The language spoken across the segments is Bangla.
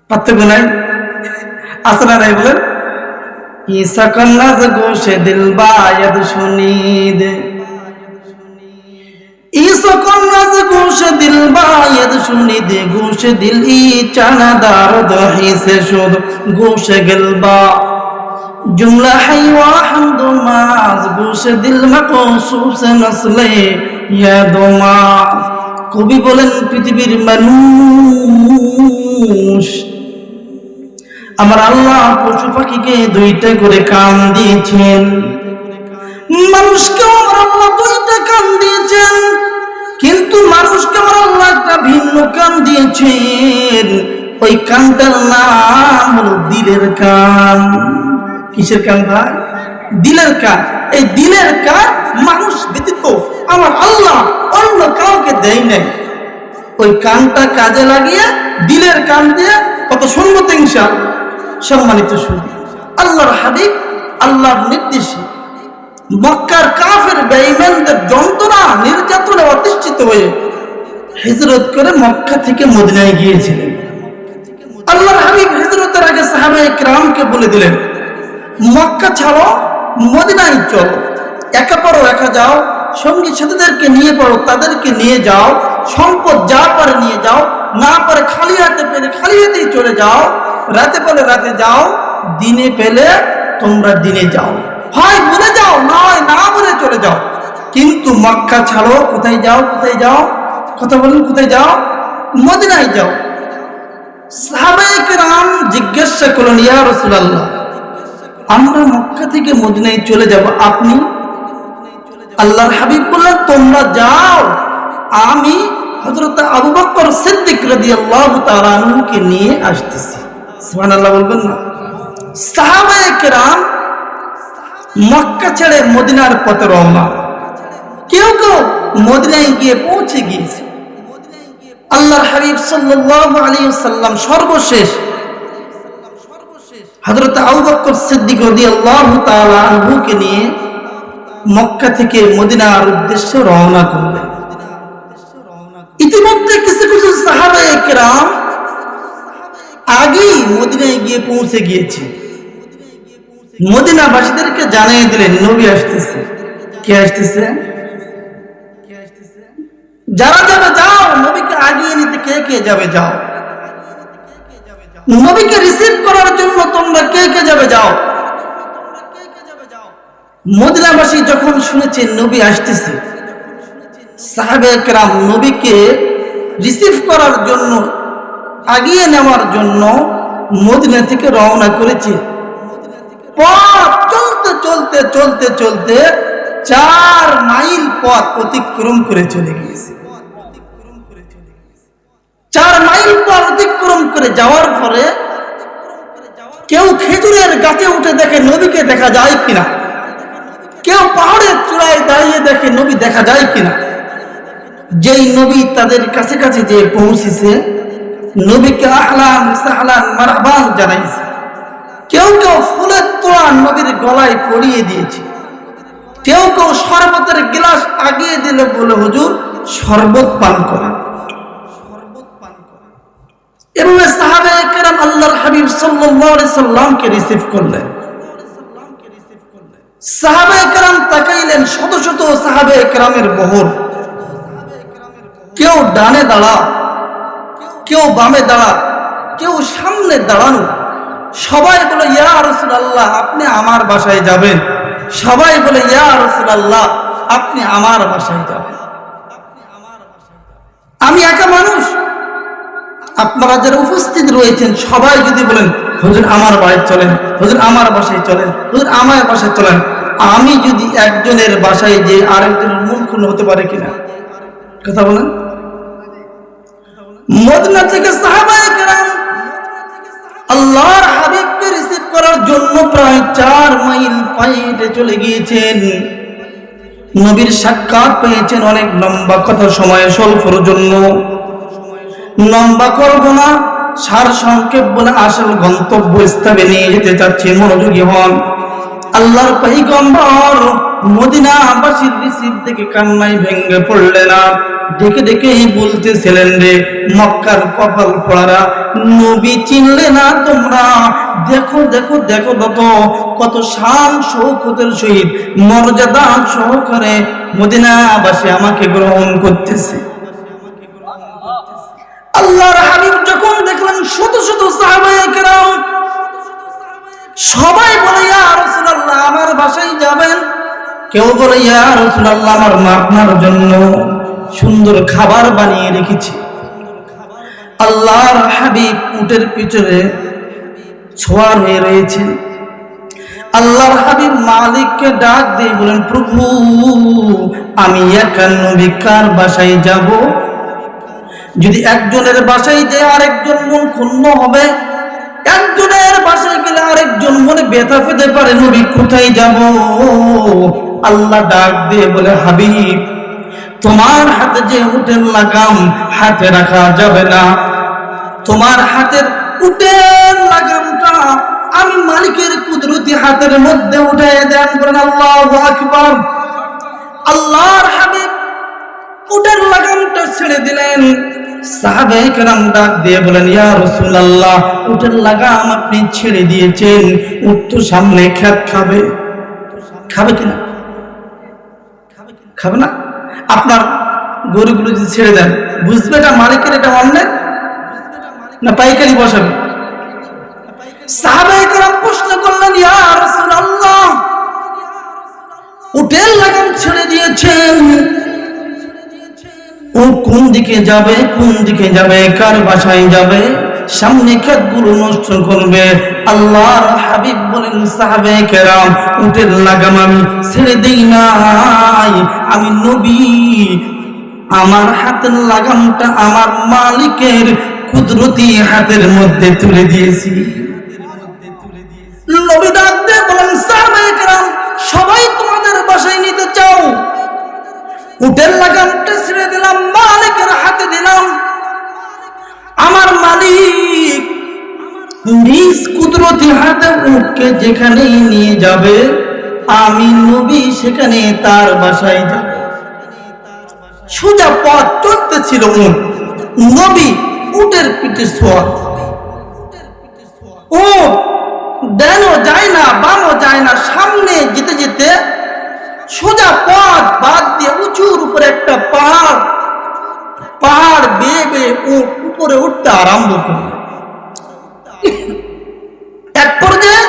পার্থক্য নাই? আছে না নাই বলেন? ঈসা কন্নাজ গোশে দিল বায়দ শুনিদ, ঈসা কন্নাজ গোশে দিল বায়দ শুনিদ, গোশে দিল ই চানা দারদ হিসে শুদ, গোশে গেলবা जुमला हैवा हमदो माज गोशे दिल मकसूस नस्ले यादोमाज। कवि बोलेन पृथिवीर মানুষ আমার আল্লাহ পশু পাখিকে দুইটা করে কান দিয়েছেন, মানুষকে আমার আল্লাহ দুইটা কান দিয়েছেন, কিন্তু মানুষকে আমার আল্লাহ একটা ভিন্ন কান দিয়েছেন। ওই কানটার নাম হলো দিলের কান। কিসের কান ভাই? দিলের কান। এই দিলের কান মানুষ ব্যতীত আমার আল্লাহ অন্য কাউকে দেয় নাই। ওই কানটা কাজে লাগিয়ে দিলের কান দিয়ে কত শুনবো তো ইনশাআল্লাহ। সম্মানিত শুনি, আল্লাহর হাবিব আল্লাহর নির্দেশে মক্কার কাফের বেঈমানদের যন্ত্রণা নির্যাতনে অতিষ্ঠিত হয়ে হিজরত করে মক্কা থেকে মদিনায় গিয়েছিলেন। আল্লাহর হাবিব হিজরতের আগে সাহাবায়ে কিরামকে বলে দিলেন, মক্কা ছাড়ো, মদিনায় চলো, একা পড়ো একা যাও, সঙ্গী সাথীদেরকে নিয়ে পড়ো তাদেরকে নিয়ে যাও, সম্পদ যা পারে নিয়ে যাও, না পারে খালি হাতে পেলে খালি হাতেই চলে যাও, রাতে পেলে রাতে যাও, দিনে পেলে তোমরা দিনে যাও, হয় বলে যাও নয় না বলে চলে যাও, কিন্তু মক্কা ছাড়ো। কোথায় যাও? কোথায় যাও? কথা বলুন, কোথায় যাও? মদিনায় যাও। সাহাবায়ে কেরাম জিজ্ঞাসা করলেন, ইয়া রাসূলুল্লাহ, আমরা মক্কা থেকে মদিনায় চলে যাব, আপনি? আল্লাহর হাবিব বললেন, তোমরা যাও, আমি হযরত আবু বকর সিদ্দিক রাদিয়াল্লাহু তাআলা আনহুকে নিয়ে আসতেছি। সুবহানাল্লাহ বলবেন না? সাহাবায়ে কেরাম মক্কা ছেড়ে মদিনার পথে রওনা। কেউ কেউ মদিনায় গিয়ে পৌঁছে গিয়েছে। আল্লাহর হাবিব সাল্লাল্লাহু আলাইহি ওয়াসাল্লাম সর্বশেষ হযরত আবু বকর সিদ্দিক রাদিয়াল্লাহু তাআলা আনহুকে নিয়ে মক্কা থেকে মদিনার উদ্দেশ্যে রওনা করলেন। ইতিমধ্যে কিছু কিছু সাহাবায়ে কেরাম আগেই মদিনায় গিয়ে পৌঁছে গিয়েছে। মদিনাবাসীদেরকে জানিয়ে দিলেন, নবী আসতেছে। কে আসতেছে? যারা যাবে যাও, নবীকে আগিয়ে নিতে কে কে যাবে যাও, নবীকে রিসিভ করার জন্য তোমরা কে কে যাবে যাও। মদিনাবাসী যখন শুনেছেন নবী আসতেছে, সাহাবায়ে কেরাম নবীকে রিসিভ করার জন্য আগিয়ে নেওয়ার জন্য মদিনা থেকে রওনা করেছে। পথ চলতে চলতে চলতে চলতে 4 মাইল পথ অতিক্রম করে চলে গিয়েছে। 4 মাইল পথ অতিক্রম করে যাওয়ার পরে কেউ খেজুরের গাছে উঠে দেখে নবীকে দেখা যায় কিনা, কেউ পাহাড়ের চূড়ায় দাঁড়িয়ে দেখে নবী দেখা যায় কিনা। যেই নবী তাদের কাছে কাছে যে পৌঁছেছে, নবীকে আহলান সাহলান মারহাবান জানাইছে। কেউ কেউ ফুলের তোড়া নবীর গলায় পরিয়ে দিয়েছে, কেউ কেউ শরবতের গ্লাস আগিয়ে দিলে বলে, হুজুর শরবত পান করেন। এভাবে সাহাবায়ে কেরাম আল্লাহর হাবিব সাল্লাল্লাহু আলাইহি সাল্লামকে রিসিভ করলেন। সাহাবায়ে কেরাম তাকাইলেন, শত শত সাহাবায়ে কেরামের বহর, কেউ ডানে দাঁড়া, কেউ বামে দাঁড়া, কেউ সামনে দাঁড়ানো। সবাই বলে, ইয়া রাসূলুল্লাহ, আপনি আমার বাসায় যাবেন। সবাই বলে, ইয়া রাসূলুল্লাহ, আপনি আমার বাসায় যাবেন। আমি একা মানুষ, আপনারা যারা উপস্থিত রয়েছেন সবাই যদি বলেন, হুজুর আমার বাড়ি চলেন, হুজুর আমার বাসায় চলেন, হুজুর আমার বাসায় চলেন, আমি যদি একজনের বাসায় যে আরেকজনের মন ক্ষুণ্ণ হতে পারে কিনা? কথা বলেন। মদিনা থেকে সাহাবায়ে কেরাম আল্লাহর হাবিবকে রিসিভ করার জন্য প্রায় 4 মাইল পায়ে হেঁটে চলে গিয়েছেন। নবীর সাক্ষাৎ পেয়েছেন। অনেক লম্বা কথা, সময় স্বল্পর জন্য লম্বা করব না, সার সংক্ষেপ বলে আসল গন্তব্য স্থানে নিয়ে যেতে চাচ্ছি। মনোযোগী হন। আল্লাহর পয়গম্বর মদিনাবাসীর রিসিভ থেকে কান্নায় ভেঙে পড়লেন। না দেখে দেখেই বলতেছিলেন, রে মক্কার কপাল পোড়ারা, নবী চিনলে না তোমরা? দেখো দেখো দেখো দেখো কত শান শৌকতের সহিত মর্যাদা সহকারে মদিনাবাসী আমাকে গ্রহণ করতেছে। আল্লাহর হাবিব যখন দেখলেন শত শত সাহাবায়ে কেরাম সবাই বলে, ইয়া রাসূলুল্লাহ আমার বাসায় যাবেন। কেউ বলে, ইয়া রাসূলুল্লাহ আমার মা আপনার জন্য সুন্দর খাবার বানিয়ে রেখেছি। আল্লাহর হাবিব উটের পিছনে ছোঁয়ার হয়ে রয়েছেন। আল্লাহর হাবিব মালিককে ডাক দিয়ে বলেন, প্রভু আমি একা নবী কার বাসায় যাব? যদি একজনের বাসায় যে আরেকজন মন ক্ষুণ্ণ হবে, একজনের বাসায় গেলে আরেকজন মনে ব্যথা পেতে পারে, নবী কোথায় যাব? আল্লাহ ডাক দিয়ে বলে, হাবিব তোমার হাতে যে উটের লাগাম হাতে রাখা যাবে না। তোমার হাতের উটের লাগামটা আমি মালিকের কুদরতি হাতের মধ্যে উঠায় দেন। বলেন আল্লাহু আকবার। আল্লাহর হাবিব উটের লাগামটা ছেড়ে দিলেন। সাহাবায়ে কেরাম ডাক দিয়ে বলেন, ইয়া রাসূলুল্লাহ উটের লাগাম আপনি ছেড়ে দিয়েছেন, উট তো সামনে খেত খাবে। খাবে কিনা? খাবে না? আপনার গরুগুলো যদি ছেড়ে দেন, বুঝবে এটা মালিকের, এটা অন্যের না পাইকারি বসাবে? সাহাবায়ে কেরাম প্রশ্ন করলেন, ইয়া রাসূলুল্লাহ উটের লাগাম ছেড়ে দিয়েছেন, ও কোন দিকে যাবে? কোন দিকে যাবে? কার বাসায় যাবে? সামনে ক্ষেতগুলো নষ্ট করবে। আল্লাহর হাবিব বলেন, সাহাবায়ে কেরাম উটের লাগাম আমি ছেড়ে দেই নাই, আমি নবী আমার হাতের লাগামটা আমার মালিকের কুদরতি হাতের মধ্যে তুলে দিয়েছি। নবী ডাক দিয়ে বলেন, সাহাবায়ে কেরাম সবাই তোমাদের বাসায় নিতে চাও? উটের লাগামটা ছেড়ে দিলাম, মালিকের হাতে দিলাম। আমার মালিক নিজ কুদরতি হাতে উটকে যেখানেই নিয়ে যাবে, আমি নবী সেখানে তার বাসায় যাব। সোজা পথ চলতেছিল উট, নবী উটের পিঠে সওয়ার। উট ডানও যায় না বামও যায় না, সামনে যেতে যেতে সোজা পথ বাদ দিয়ে উঁচুর উপরে একটা পাহাড়, পাহাড় বেয়ে বেয়ে উট উপরে উঠতে আরম্ভ করল। এক পর্যায়ে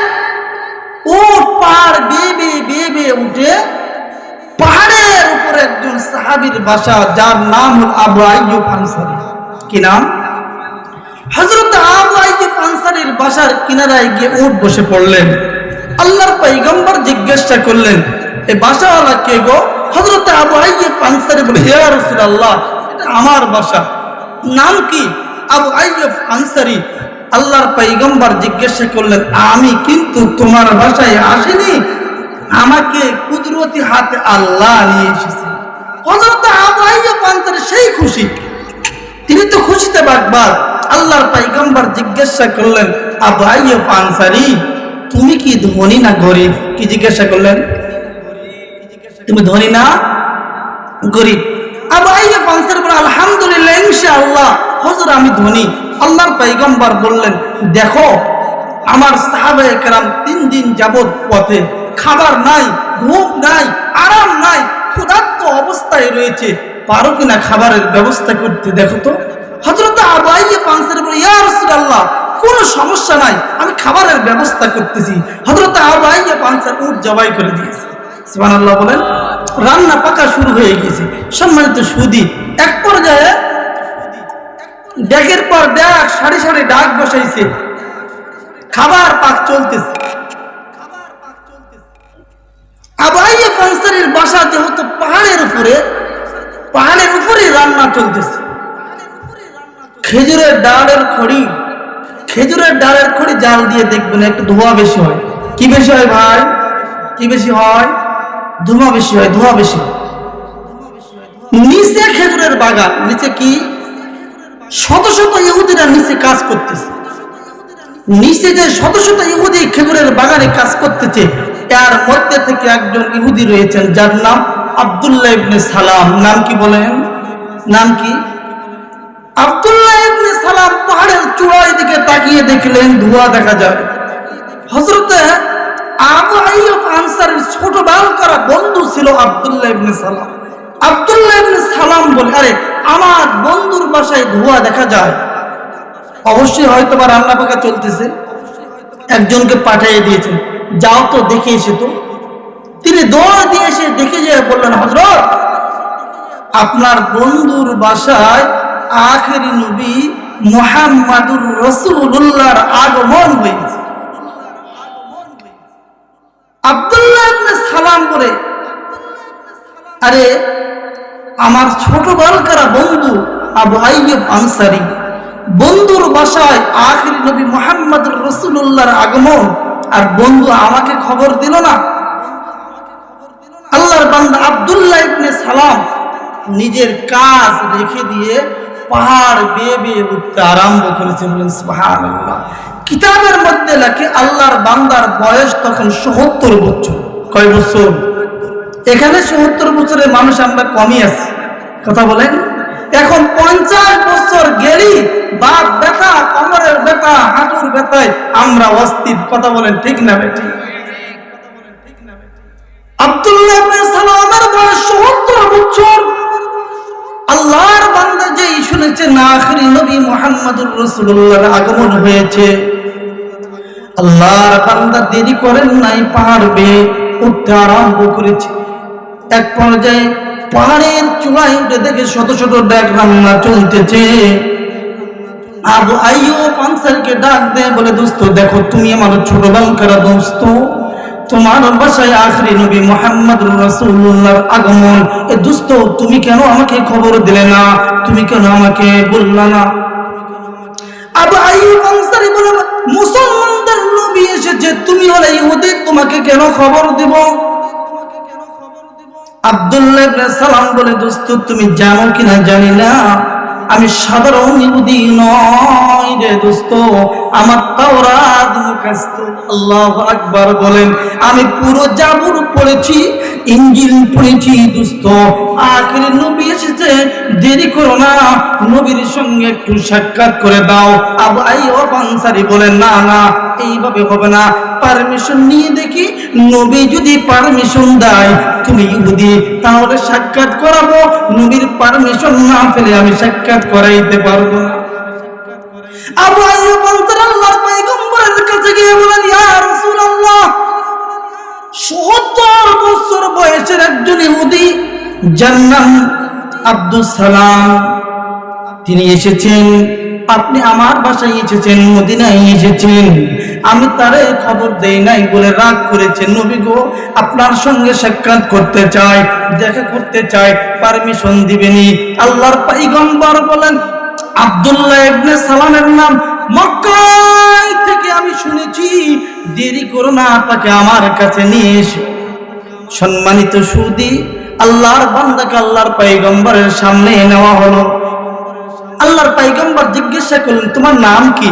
উট পাহাড় বেয়ে বেয়ে বেয়ে বেয়ে উঠে পাহাড়ের উপরে একজন সাহাবীর বাসা, যার নাম হল আবু আইয়ুব আনসারী। কি নাম? হযরত আবু আইয়ুব আনসারীর বাসার কিনারায় গিয়ে উট বসে পড়লেন। আল্লাহর পয়গম্বর জিজ্ঞাসা করলেন, এই বাসাওয়ালা কে গো? হযরত আবু আইয়ুব আনসারী বলে, ইয়া রাসূলুল্লাহ এটা আমার বাসা। নাম কি? আবু আইয়ুব আনসারী। আল্লাহর পয়গম্বর জিজ্ঞাসা করলেন, আমি কিন্তু তোমার বাসায় আসিনি, আমাকে কুদরতি হাতে আল্লাহ নিয়ে এসেছেন। হযরত আবু আইয়ুব আনসারী সেই খুশি, তিনি তো খুশিতে বাগবাগ। আল্লাহর পয়গম্বর জিজ্ঞাসা করলেন, আবু আইয়ুব আনসারী তুমি কি ধনী না গরিব? কি জিজ্ঞাসা করলেন? তুমি ধনী না গরিব? আবু আইয়ুব আনসারী বলেন, আলহামদুলিল্লাহ ইনশাআল্লাহ হুজুর আমি ধনী। আল্লাহর পয়গম্বর বললেন, দেখো আমার সাহাবায়ে কেরাম 3 দিন যাবত পথে, খাবার নাই, ঘুম নাই, আরাম নাই, ক্ষুধার্ত অবস্থায় রয়েছে, পারো কিনা খাবারের ব্যবস্থা করতে? দেখো তো। হযরত আবু আইয়ুব আনসারী বলেন, ইয়া রাসূলুল্লাহ কোনো সমস্যা নাই, আমি খাবারের ব্যবস্থা করতেছি। হযরত আবু আইয়ুব আনসারী উট জবাই করে দিয়েছে। সুবহানাল্লাহ বলেন। রান্না পাকা শুরু হয়ে গেছে। সম্মানিত সুধী, এক পর্যায়ে ডেকের পর ডেক, সারি সারি ডাক বসাইছে, খাবার পাক চলতেছে। আবু আইয়ুব আনসারীর বাসা যেহেতু পাহাড়ের উপরে, পাহাড়ের উপরে রান্না চলতেছে। খেজুরের ডালের খড়ি, খেজুরের ডালের খড়ি জাল দিয়ে দেখবেন একটু ধোঁয়া বেশি হয়। কি বেশি হয় ভাই? কি বেশি হয়? ধোঁয়া বেশি হয়, ধোঁয়া বেশি হয়। নিচে খেজুরের বাগান, নিচে কি শত শত ইহুদিরা নিচে কাজ করতেছে। নিচে যে শত শত ইহুদি খেজুরের বাগানে কাজ করতেছে, এর মধ্যে থেকে একজন ইহুদি রয়েছেন যার নাম আব্দুল্লাহ ইবনে সালাম। নাম কি বলেন? নাম কি? আব্দুল্লাহ ইবনে সালাম পাহাড়ের চূড়ার দিকে তাকিয়ে দেখলেন ধোঁয়া দেখা যায়। হযরতে আবু আইয়ুব আনসারীর ছোট বাল করা বন্ধু ছিল আব্দুল্লাহ ইবনে সালাম। আব্দুল্লাহ ইবনে সালাম বলে, আরে আমার বন্ধুর বাসায় ধোঁয়া দেখা যায়, অবশ্যই হয়তো বা রান্না পাকা চলতেছে, একজনকে পাঠিয়ে দিয়েছেন, যাও তো দেখে এসে তো। তিনি দৌড় দিয়ে এসে দেখে যেয়ে বললেন, হযরত আপনার বন্ধুর বাসায় আখেরি নবী মুহাম্মাদুর রাসূলুল্লাহর আগমন হয়েছে। আব্দুল্লাহ ইবনে সালাম বলে, আরে আমার ছোট বালকারা বন্ধু আবু আইয়ুব আনসারী, বন্ধুর বাসায় আখেরি নবী মুহাম্মাদুর রাসূলুল্লাহর আগমন, আর বন্ধু আমাকে খবর দিল না। আল্লাহর বান্দা আব্দুল্লাহ ইবনে সালাম নিজের কাজ রেখে দিয়ে পাহাড় বেয়ে বেয়ে উঠতে আরম্ভ করেছে। বলেন সুবহানাল্লাহ। কিতাবের মধ্যে লেখে আল্লাহর বান্দার বয়স তখন ৭০ বছর। কয় বছর? এখানে ৭০ বছরের মানুষ আমরা কমই আছি, কথা বলেন। এখন ৫০ বছর গেলি বাত ব্যথা, কোমরের ব্যথা, হাঁটুর ব্যথায় আমরা অস্থির, কথা বলেন ঠিক না বেটি? আব্দুল্লাহ ইবনে সালামের বয়স ৭০ বছর। আল্লাহর বান্দা যেই শুনেছেন আখেরি নবী মুহাম্মাদুর রাসূলুল্লাহর আগমন হয়েছে, আল্লাহর বান্দা দেরি করেন নাই, পাহাড় বেয়ে উঠতে আরম্ভ করেছে। এক পর্যায়ে পাহাড়ের চূড়ায় উঠে দেখে শত শত ডাক রান্না চলতেছে। আবু আইয়ুব আনসারীকে ডাক দেয়, বলে, দোস্ত দেখো, তুমি আমার ছোট বালকারা দোস্ত, তোমার বাসায় আখেরি নবী মুহাম্মাদুর রাসূলুল্লাহর আগমন। এ দোস্ত, তুমি কেন আমাকে খবর দিলে না? তুমি কেন আমাকে বললা না? আবু আইয়ুব আনসারী বলে, মুসলমানদের নবী এসেছে, তুমি হলে ইহুদি, তোমাকে কেন খবর দেব? আব্দুল্লাহ ইবনে সালাম বলে, দোস্ত তুমি জানো কিনা জানি না, আমি সাধারণ ইহুদি নই রে দোস্ত, আমার তাওরাত মুখস্থ। আল্লাহু আকবার বলেন। আমি পুরো জাবুর পড়েছি, ইনজিল পড়েছি দোস্ত। আখেরি নবী এসেছে, দেরি করো না, নবীর সঙ্গে একটু সাক্ষাৎ করে দাও। আবু আইয়ুব আনসারী বলেন, না না, এইভাবে হবে না, পারমিশন নিয়ে দেখি, নবী যদি পারমিশন দেয় তুমি ইহুদি, তাহলে সাক্ষাৎ করাবো, নবীর পারমিশন না পেলে আমি সাক্ষাৎ করাইতে পারবো না। আবু আইয়ুব আনসারী আল্লাহর পয়গম্বরের কাছে গিয়ে বলেন, ইয়া রাসূলুল্লাহ, ৭০ বছর বয়সের একজন ইহুদি যার নাম আব্দুস সালাম, তিনি এসেছেন, আপনি আমার বাসায় এসেছেন, মদিনায় এসেছেন, আমি তারে খবর দেই নাই বলে রাগ করেছেন। নবী গো, আপনার সঙ্গে সাক্ষাৎ করতে চাই, দেখা করতে চাই, পারমিশন দিবেনি? আল্লাহর পয়গম্বর বলেন, আব্দুল্লাহ ইবনে সালামের নাম মক্কা থেকে আমি শুনেছি, দেরি করো না, তাকে আমার কাছে নিয়ে এসো। সম্মানিত সুদী, আল্লাহর বান্দাকে আল্লাহর পয়গম্বরের সামনে নেওয়া হলো। আল্লাহর পয়গম্বর জিজ্ঞাসা করলেন, তোমার নাম কি?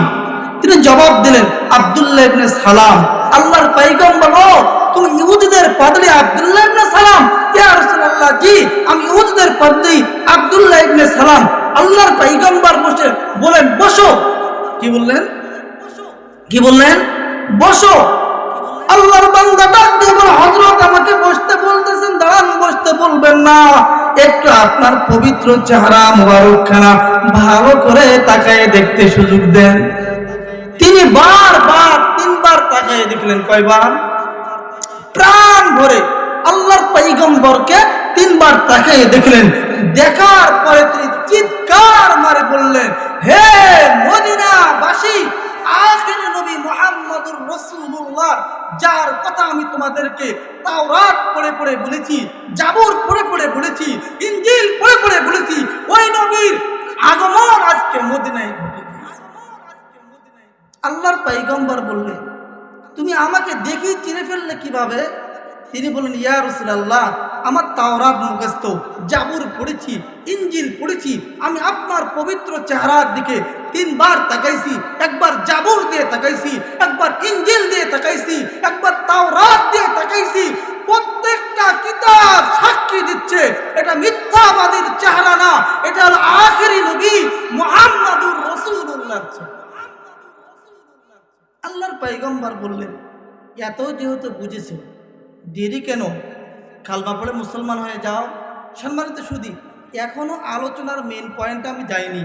তিনি জবাব দিলেন, আব্দুল্লাহ ইবনে সালাম। আল্লাহর পয়গম্বর, ও তুমি ইহুদিদের পাদ্রী আব্দুল্লাহ ইবনে সালাম? ইয়া রাসূলুল্লাহ, জি আমি ইহুদিদের পাদ্রী আব্দুল্লাহ ইবনে সালাম। আল্লাহর পয়গম্বর বসে বলেন, বসো। কি বললেন? কি বললেন? বসো। আল্লাহর বান্দা ডাক দিয়ে বলে, হযরত আমাকে বসতে বলতেছেন, দাঁড়ান, বসতে বলবেন না, একটু আপনার পবিত্র চেহারা মুবারকখানা ভালো করে তাকায় দেখতে সুযোগ দেন। তিনি বারবার ৩ বার তাকায় দেখলেন। কয়বার? প্রাণ ভরে আল্লাহর পয়গম্বরকে ৩ বার তাকায় দেখলেন। দেখার পরে তিনি চিৎকার মারে বললেন, হে মদিনাবাসী, আখেরি নবী মুহাম্মাদুর রাসূলুল্লাহ, যার কথা আমি তোমাদেরকে তাওরাত পড়ে পড়ে বলেছি, জাবুর পড়ে পড়ে বলেছি, ইনজিল পড়ে পড়ে বলেছি, ওই নবীর আগমন আজকে মদিনায় ঘটে গিয়েছে। আল্লাহর পয়গম্বর বললেন, তুমি আমাকে দেখি চিনে ফেললে কিভাবে? তিনি বললেন, ইয়া রাসূলুল্লাহ, আমার তাওরাত মুখস্থ, জাবুর পড়েছি, ইঞ্জিল পড়েছি, আমি আপনার পবিত্র চেহারার দিকে 3 বার তাকাইছি, একবার জাবুর দিয়ে তাকাইছি, একবার ইঞ্জিল দিয়ে তাকাইছি, একবার তাওরাত দিয়ে তাকাইছি। প্রত্যেকটা কিতাব সাক্ষী দিচ্ছে এটা মিথ্যাবাদীর চেহারা না, এটা হলো আখেরি নবী মুহাম্মদুর রাসূলুল্লাহ। আল্লাহর পয়গম্বর বললেন, এত যেহেতু বুঝেছো, দেরি কেন? কালমা পড়ে মুসলমান হয়ে যাও। সম্মানিত সুধী, এখনো আলোচনার মেন পয়েন্টে আমি যাইনি,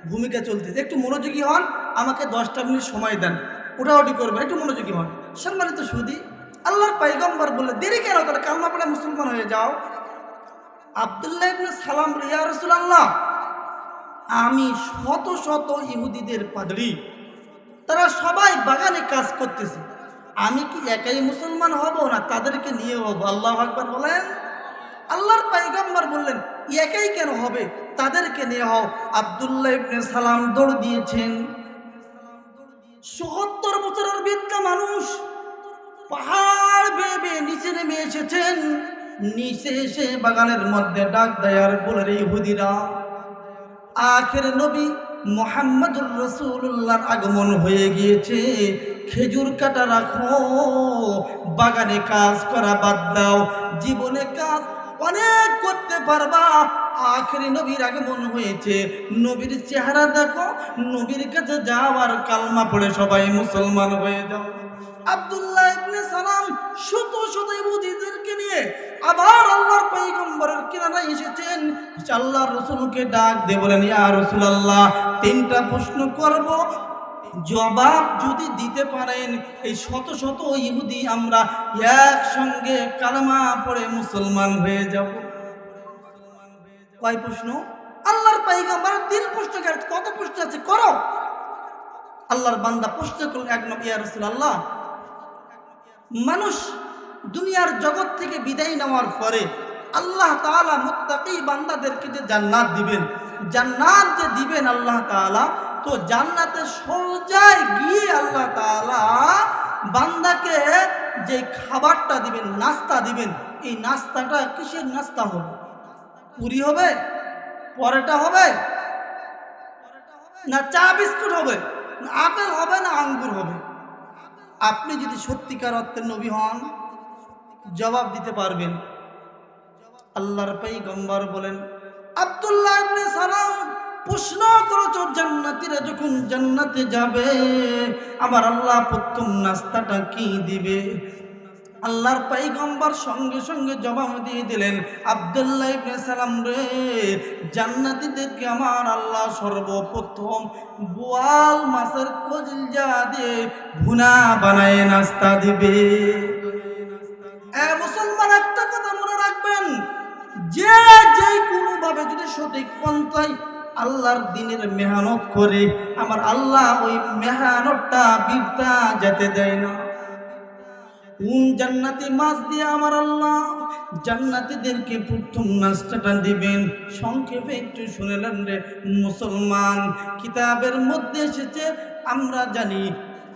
ভূমিকা চলতেছে। একটু মনোযোগী হন, আমাকে 10টা মিনিট সময় দেন, ওটাওটি করবেন, একটু মনোযোগী হন। সম্মানিত সুধী, আল্লাহর পয়গম্বর বললেন, দেরি কেন? তাহলে কালমা পড়ে মুসলমান হয়ে যাও। আব্দুল্লাহ ইবনে সালাম, ইয়া রাসূলুল্লাহ, আমি শত শত ইহুদিদের পাদ্রী, তারা সবাই বাগানে কাজ করতেছে, আমি কি একাই মুসলমান হব না তাদেরকে নিয়ে হব? আল্লাহু আকবার বলেন। আল্লাহর পয়গম্বর বললেন, একাই কেন হবে, তাদেরকে নিয়ে হও। আব্দুল্লাহ ইবনে সালাম দৌড় দিয়েছেন। ৭০ বছরের বৃদ্ধ মানুষ পাহাড় বেয়ে বেয়ে নিচে নেমে এসেছেন। নিচে এসে বাগানের মধ্যে ডাক দেয় আর বলে, ইহুদিরা, আখের নবী মুহাম্মদুর রাসূলুল্লাহর আগমন হয়ে গিয়েছে, খেজুর কাটা রাখো, বাগানে কাজ করা বাদ দাও, জীবনে কাজ অনেক করতে পারবা। আখেরি নবীর আগমন হয়েছে, নবীর চেহারা দেখো, নবীর কাছে যাও আর কালমা পড়ে সবাই মুসলমান হয়ে যাও। আব্দুল্লাহ ইবনে সালাম শত শত ইহুদিদেরকে নিয়ে আবার আল্লাহর পয়গম্বরের কিনারায় এসেছেন। আল্লাহর রাসূলকে ডাক দিয়ে বলেন, ইয়া রাসূলুল্লাহ, 3টা প্রশ্ন করব, জবাব যদি দিতে পারেন এই শত শত ইহুদি আমরা একসঙ্গে কালেমা পড়ে মুসলমান হয়ে যাব। কয় প্রশ্ন? আল্লাহর পয়গম্বর 3 প্রশ্ন করে, কত প্রশ্ন আছে করো। আল্লাহর বান্দা প্রশ্ন করলেন, 1 নম্বর, ইয়া রাসূলুল্লাহ, মানুষ দুনিয়ার জগৎ থেকে বিদায় নেওয়ার পরে আল্লাহ তাআলা মুত্তাকি বান্দাদেরকে যে জান্নাত দিবেন, জান্নাত যে দিবেন আল্লাহ তাআলা, তো জান্নাতে সোজায় গিয়ে আল্লাহ তাআলা বান্দাকে যে খাবারটা দিবেন, নাস্তা দিবেন, এই নাস্তাটা কিসের নাস্তা হবে? পুরি হবে, পরোটা হবে, না চা বিস্কুট হবে, না আপেল হবে, না আঙ্গুর হবে? আপনি যদি সত্যিকার অর্থের নবী হন, জবাব দিতে পারবেন। আল্লাহর পয়গম্বর বলেন, আব্দুল্লাহ ইবনে সালাম, প্রশ্ন করেছ জান্নাতীরা যখন জান্নাতে যাবে আমার আল্লাহ প্রথম নাস্তাটা কি দিবে? আল্লাহর পয়গম্বর সঙ্গে সঙ্গে জবাব দিয়ে দিলেন, আব্দুল্লাহ ইবনে সালাম রে, জান্নাতীদেরকে আমার আল্লাহ সর্বপ্রথম বোয়াল মাছের কলিজা দিয়ে ভুনা বানায় নাস্তা দিবে। মুসলমান, একটা কথা মনে রাখবেন, যে কোনোভাবে যদি সঠিক পন্থায় আল্লাহর দ্বীনের মেহনত করে আমার আল্লাহ ওই মেহনতটা বৃথা যেতে দেয় না। কোন জান্নাতি মাছ দিয়ে আমার আল্লাহ জান্নাতীদেরকে প্রথম নাস্তাটা দিবেন? সংক্ষেপে একটু শুনেলেন রে মুসলমান, কিতাবের মধ্যে এসেছে, আমরা জানি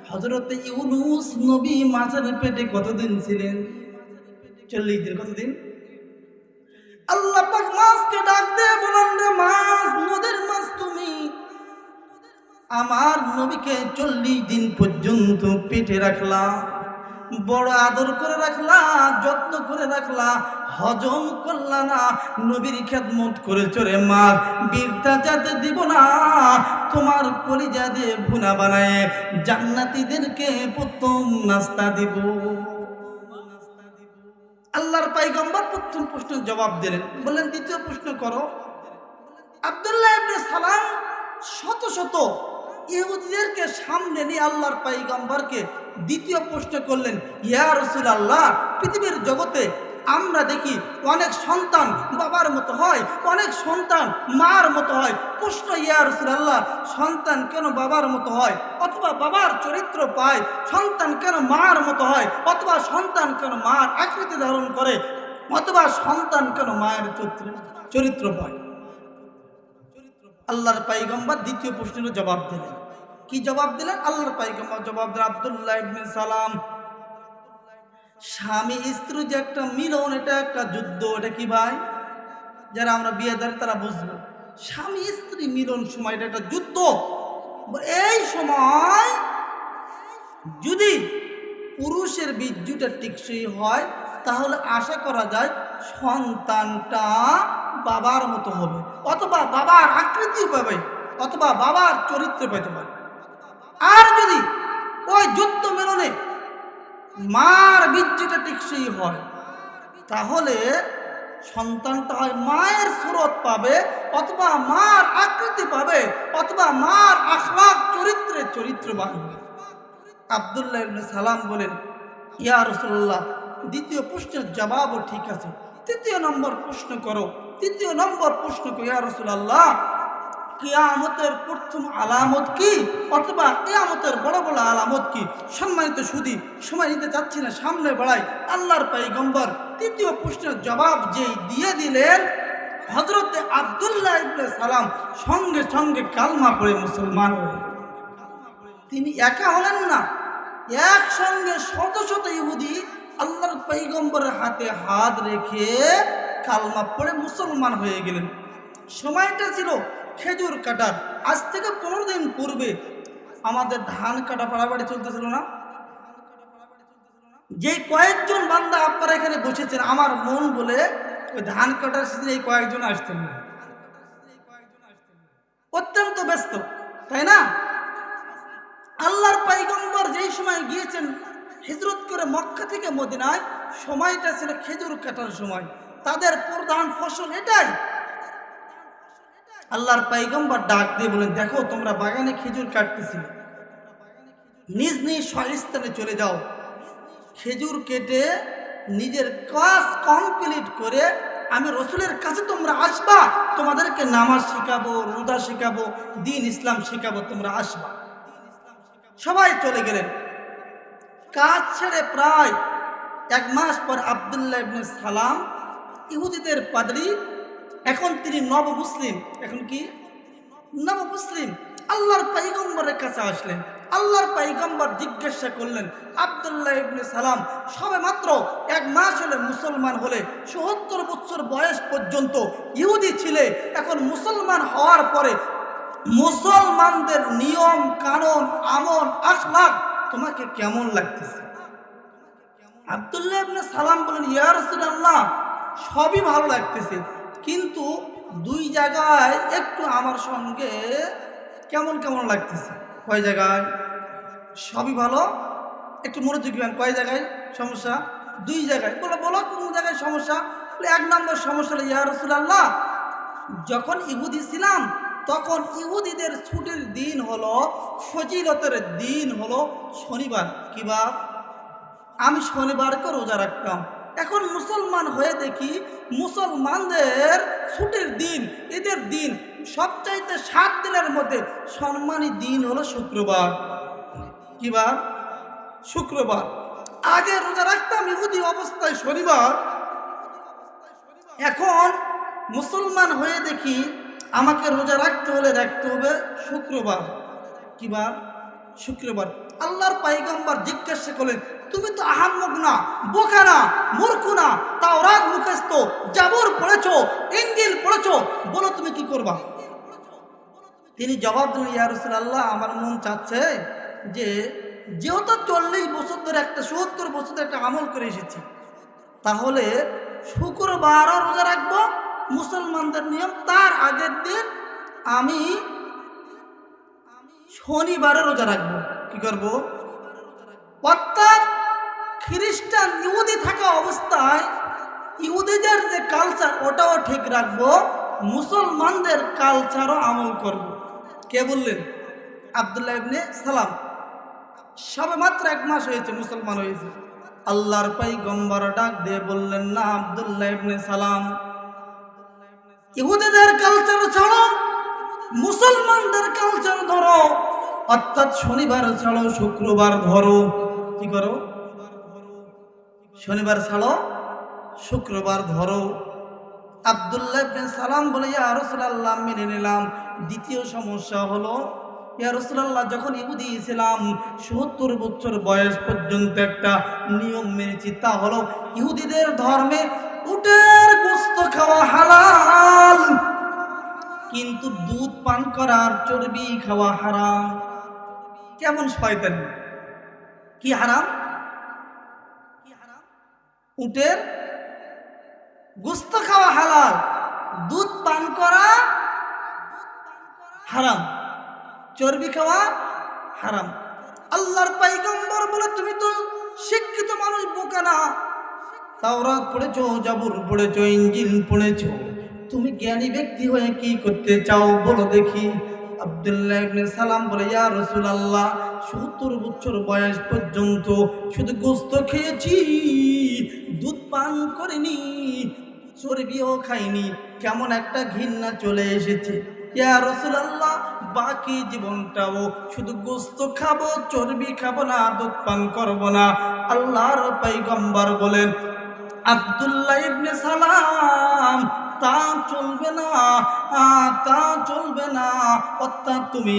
হযরতে ইউনূস নবী মাছের পেটে কতদিন ছিলেন? 40 দিন। কতদিন? আল্লাহ পাক মাছকে ডাক দিয়ে বলেন, রে মাছ, নদীর মাছ, তুমি আমার নবীকে 40 দিন পর্যন্ত পেটে রাখলা, বড় আদর করে রাখলা, যত্ন করে রাখলা, হজম করলা না, নবীর খেদমত করে চলে মাছ বৃথা যেতে দিব না, তোমার কলিজা দিয়ে ভুনা বানায় জান্নাতীদেরকে প্রথম নাস্তা দিব। আল্লাহর পয়গম্বর প্রথম প্রশ্নের জবাব দিলেন, বললেন দ্বিতীয় প্রশ্ন করো। আব্দুল্লাহ ইবনে সালাম শত শত ইহুদিদেরকে সামনে নিয়ে আল্লাহর পয়গম্বরকে দ্বিতীয় প্রশ্ন করলেন, ইয়া রাসূলুল্লাহ, পৃথিবীর জগতে আমরা দেখি অনেক সন্তান বাবার মতো হয়, অনেক সন্তান মার মতো হয়। প্রশ্ন, ইয়া রাসূলুল্লাহ, সন্তান কেন বাবার মতো হয় অথবা বাবার চরিত্র পায়? সন্তান কেন মার মতো হয় অথবা সন্তান কেন মার আকৃতি ধারণ করে অথবা সন্তান কেন মায়ের চরিত্র পায়? আল্লাহর পয়গম্বর দ্বিতীয় প্রশ্নের জবাব দিলেন। কি জবাব দিলেন? আল্লাহর পয়গম্বর জবাব দিলেন, আব্দুল্লাহ ইবনে সালাম, স্বামী স্ত্রী যে একটা মিলন, এটা একটা যুদ্ধ। এটা কি ভাই, যারা আমরা বিয়েদার তারা বুঝবো। স্বামী স্ত্রী মিলন সময় এটা একটা যুদ্ধ। এই সময় যদি পুরুষের বীর্যটা টিকসই হয়, তাহলে আশা করা যায় সন্তানটা বাবার মতো হবে, অথবা বাবার আকৃতিও পাবে, অথবা বাবার চরিত্র পেতে পারে। আর যদি ওই যুদ্ধ মেলনে মার বীর্যটা টিকসই হয়, তাহলে সন্তানটা হয় মায়ের সুরত পাবে, অথবা মার আকৃতি পাবে, অথবা মার আখলাক চরিত্রে চরিত্রবান হবে। আব্দুল্লাহ ইবনে সালাম বলেন, ইয়া রাসূলুল্লাহ, দ্বিতীয় প্রশ্নের জবাবও ঠিক আছে, তৃতীয় নম্বর প্রশ্ন করো। তৃতীয় নম্বর প্রশ্ন করি, ইয়া রাসূলুল্লাহ, কিয়ামতের প্রথম আলামত কি, অথবা কিয়ামতের বড় বড় আলামত কি? সম্মানিত সুধী, সময় নিতে চাচ্ছি না, সামনে বাড়াই। আল্লাহর পয়গম্বর তৃতীয় প্রশ্নের জবাব যেই দিয়ে দিলেন, হযরতে আব্দুল্লাহ ইবনে সালাম সঙ্গে সঙ্গে কালমা পড়ে মুসলমান হলেন। তিনি একা হলেন না, একসঙ্গে শত শত ইহুদি আল্লাহর পয়গম্বরের হাতে হাত রেখে কালমা পড়ে মুসলমান হয়ে গেলেন। সময়টা ছিল খেজুর কাটার। আজ থেকে 15 দিন পূর্বে আমাদের ধান কাটা পাড়াবাড়ি চলতেছিল না? যে কয়েকজন বান্দা আপনারা এখানে বসেছেন, আমার মন বলে ওই ধান কাটার সিজনে এই কয়েকজন আসতেন না, অত্যন্ত ব্যস্ত, তাই না? আল্লাহর পয়গম্বর যেই সময় গিয়েছেন হিজরত করে মক্কা থেকে মদিনায়, সময়টা ছিল খেজুর কাটার সময়, তাদের প্রধান ফসল এটাই। আল্লাহর পয়গম্বর ডাক দিয়ে বলেন, দেখো তোমরা বাগানে খেজুর কাটতেছি, নিজ নিজ স্বস্থানে চলে যাও, খেজুর কেটে নিজের কাজ কমপ্লিট করে আমি রসুলের কাছে তোমরা আসবা, তোমাদেরকে নামাজ শিখাবো, রোজা শিখাবো, দ্বীন ইসলাম শিখাবো, তোমরা আসবা। সবাই চলে গেলেন। কাজ ছেড়ে প্রায় 1 মাস পর আব্দুল্লাহ ইবনে সালাম, ইহুদিদের পাদ্রী, এখন তিনি নবমুসলিম, এখন কি নবমুসলিম, আল্লাহর পয়গম্বরের কাছে আসলেন। আল্লাহর পয়গম্বর জিজ্ঞাসা করলেন, আব্দুল্লাহ ইবনে সালাম সবে মাত্র 1 মাস হলে মুসলমান হলে, ৭৪ বছর বয়স পর্যন্ত ইহুদি ছিলে, এখন মুসলমান হওয়ার পরে মুসলমানদের নিয়ম কানুন আমল আখলাক তোমাকে কেমন লাগতেছে? আব্দুল্লাহ ইবনে সালাম বলেন, ইয়া রাসূলুল্লাহ, সবই ভালো লাগতেছে, কিন্তু 2 জায়গায় একটু আমার সঙ্গে কেমন কেমন লাগতেছে। কয় জায়গায়? সবই ভালো, একটু মনোযোগ দিবেন। কয় জায়গায় সমস্যা? 2 জায়গায়। বলো বলো কোন জায়গায় সমস্যা? 1 নম্বর সমস্যা হলো, ইয়া রাসূলুল্লাহ, যখন ইহুদি ছিলাম তখন ইহুদিদের ছুটির দিন হলো, ফজিলতের দিন হলো শনিবার। কি বার? আমি শনিবারকে রোজা রাখতাম। এখন মুসলমান হয়ে দেখি মুসলমানদের ছুটির দিন, ঈদের দিন, সবচাইতে 7 দিনের মধ্যে সম্মানী দিন হলো শুক্রবার। কি বার? শুক্রবার। আগে রোজা রাখতাম ইহুদি অবস্থায় শনিবার, এখন মুসলমান হয়ে দেখি আমাকে রোজা রাখতে হবে শুক্রবার। কি বার? শুক্রবার। আল্লাহর পয়গম্বর জিজ্ঞাসা করলেন, তুমি তো আহাম্মক না, বোকা না, মূর্খ না, তাওরাত মুখস্থ, জাবর পড়েছো, ইনজিল পড়েছো, বলো তুমি কি করবা? তিনি জবাব দিলেন, ইয়া রাসূলুল্লাহ, আমার মন চাচ্ছে যে যেহেতু 40 বছর ধরে 70 বছর ধরে একটা আমল করে এসেছি, তাহলে শুক্রবারও রোজা রাখবো, মুসলমানদের নিয়ম, তার আগের দিন আমি শনিবারে রোজা রাখবো। কি করব? অর্থাৎ খ্রিস্টান ইহুদি থাকা অবস্থায় ইহুদিদের যে কালচার ওটাও ঠিক রাখবো, মুসলমানদের কালচারও আমল করব। কে বললেন? আব্দুল্লাহ ইবনে সালাম। সবে মাত্র 1 মাস হয়েছে মুসলমান হয়েছে। আল্লাহর পয়গম্বর ডাক দিয়ে বললেন, না আব্দুল্লাহ ইবনে সালাম, ইহুদিদের কালচার ছাড়ো, মুসলমানদের কালচার ধরো, অর্থাৎ শনিবার ছাড়ো, শুক্রবার ধরো। কি করো? শনিবার ছাড়ো, শুক্রবার ধরো। আব্দুল্লাহ ইবনে সালাম বলে, ইয়া রাসূলুল্লাহ, মেনে নিলাম। দ্বিতীয় সমস্যা হলো ইয়া রাসূলুল্লাহ, যখন ইহুদি ছিলাম ৭০ বছর বয়স পর্যন্ত একটা নিয়ম মেনেছি, তা হলো ইহুদিদের ধর্মে উটের গোশত খাওয়া হালাল, কিন্তু দুধ পান করার চর্বি খাওয়া হারাম। কেমন শয়তানি! কি হারাম? উটের গোশত খাওয়া হালাল, দুধ পান করা হারাম, চর্বি খাওয়া হারাম। আল্লাহর পয়গম্বর বলে, তুমি তো শিক্ষিত মানুষ, বোকা না। তাওরাত পড়েছো, জাবুর পড়েছো, ইনজিল পড়েছো, তুমি জ্ঞানী ব্যক্তি হয়ে কি করতে চাও বলো দেখি। আব্দুল্লাহ ইবনে সালাম বলে, ইয়া রাসূলুল্লাহ, ৭০ বছর বয়স পর্যন্ত শুধু গোশত খেয়েছি, দুধ পান করিনি, চর্বিও খাইনি, কেমন একটা ঘৃণা চলে এসেছে। ইয়া রাসূলুল্লাহ, বাকি জীবনটাও শুধু গোশত খাবো, চর্বি খাবো না, দুধ পান করবো না। আল্লাহর পয়গম্বর বলেন, আব্দুল্লাহ ইবনে সালাম, তা চলবে না, তা চলবে না। অর্থাৎ তুমি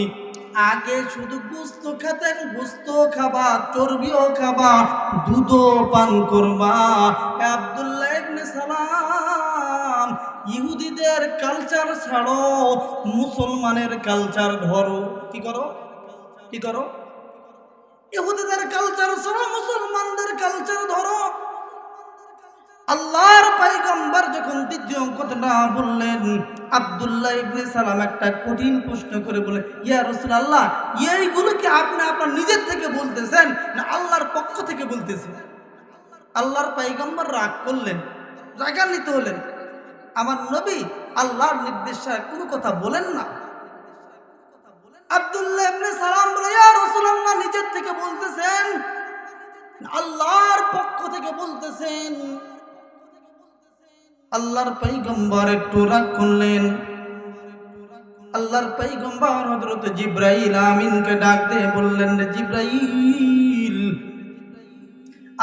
আগে শুধু গোশত খেতে, গোশত খাবা, চর্বিও খাবা, দুধও পান করবা। আব্দুল্লাহ ইবনে সালাম, ইহুদিদের কালচার ছাড়ো, মুসলমানের কালচার ধরো। কি করো? কি করো? ইহুদিদের কালচার ছাড়ো, মুসলমানদের কালচার ধরো। আল্লাহর পয়গম্বর যখন দ্বিতীয় কথাটা বললেন, আব্দুল্লাহ ইবনে সালাম একটা কঠিন প্রশ্ন করে বলে, ইয়া রাসূলুল্লাহ, এইগুলো কি আপনি আপনার নিজের থেকে বলতেছেন না আল্লাহর পক্ষ থেকে বলতেছেন? আল্লাহর পয়গম্বর রাগ করলেন, রাগান্বিত হলেন। আমার নবী আল্লাহর নির্দেশ ছাড়া কোনো কথা বলেন না। আব্দুল্লাহ ইবনে সালাম বলে, ইয়া রাসূলুল্লাহ, নিজের থেকে বলতেছেন আল্লাহর পক্ষ থেকে বলতেছেন? আল্লাহর পয়গম্বর একটু রাগ করলেন। আল্লাহর পয়গম্বর হযরত জিবরাইল আমিনকে ডাক দিয়ে বললেন, জিবরাইল,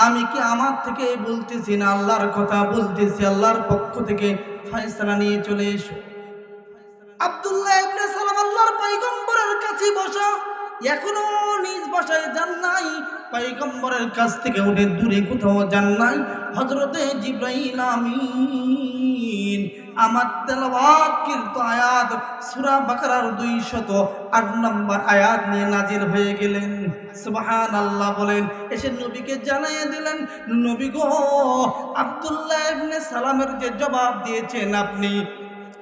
আমি কি আমার থেকে বলতেছি না আল্লাহর কথা বলতেছি? আল্লাহর পক্ষ থেকে ফয়সালা নিয়ে চলে এসো। আব্দুল্লাহ ইবনে সালাম আল্লাহর পয়গম্বরের কাছে বসা, এখনো নিজ বাসায় যান নাই, পয়গম্বরের কাছ থেকে উঠে দূরে কোথাও যান নাই। হযরতে জিবরাইল আমিন আমার তেলাওয়াতকৃত আয়াত সূরা বাকারার 208 নম্বর আয়াত নিয়ে নাজিল হয়ে গেলেন। সুবহানাল্লাহ বলেন, এসে নবীকে জানিয়ে দিলেন, নবী গো, আব্দুল্লাহ ইবনে সালামের যে জবাব দিয়েছেন আপনি,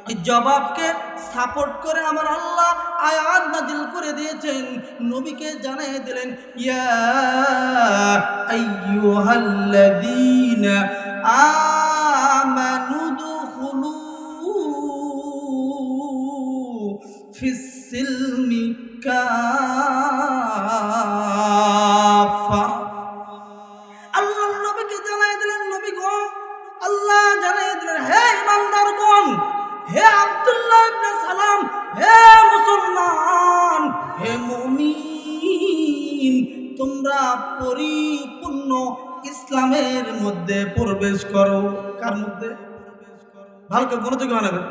ওই জবাবকে সাপোর্ট করে আমার আল্লাহ আয়াত নাজিল করে দিয়েছেন। নবীকে জানিয়ে দিলেন, ইয়া আইয়ুহাল্লাযীনা আমানু দুখুলু ফিস-সিলমি কাফা। আল্লাহ নবীকে জানিয়ে দিলেন, নবী গো, আল্লাহ জানিয়ে দিলেন, হে ইমানদারগণ, হে আব্দুল্লাহ ইবনে সালাম, হে মুসলমান, হে মুমিন, তোমরা পরিপূর্ণ ইসলামের মধ্যে প্রবেশ করো। কার মধ্যে? ভালো করে মনোযোগী বানাবেন।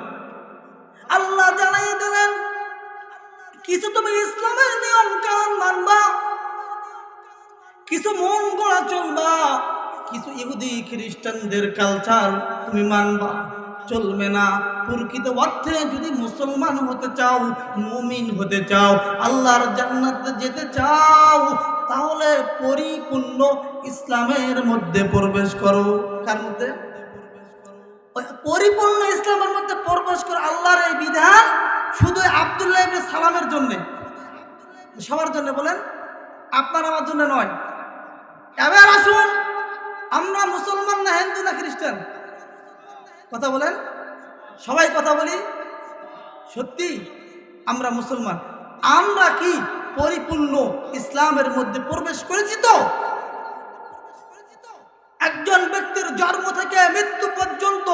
আল্লাহ জানিয়ে দিলেন, কিছু তুমি ইসলামের নিয়ম কানুন মানবা, কিছু মন গড়া চলবা, কিছু ইহুদি খ্রিস্টানদের কালচার তুমি মানবা, চলবে না। প্রকৃত অর্থে যদি মুসলমান হতে চাও, মুমিন হতে চাও, আল্লাহর জান্নাতে যেতে চাও, তাহলে পরিপূর্ণ ইসলামের মধ্যে প্রবেশ করো। কার মধ্যে? পরিপূর্ণ ইসলামের মধ্যে প্রবেশ করো। আল্লাহর এই বিধান শুধু আব্দুল্লাহ ইবনে সালামের জন্য, সবার জন্য বলেন, আপনার আমার জন্য নয়। এবার আসুন, আমরা মুসলমান না হিন্দু না খ্রিস্টান? কথা বলেন, সবাই কথা বলি। সত্যি আমরা মুসলমান। আমরা কি পরিপূর্ণ ইসলামের মধ্যে প্রবেশ করেছি? তো একজন ব্যক্তির জন্ম থেকে মৃত্যু পর্যন্ত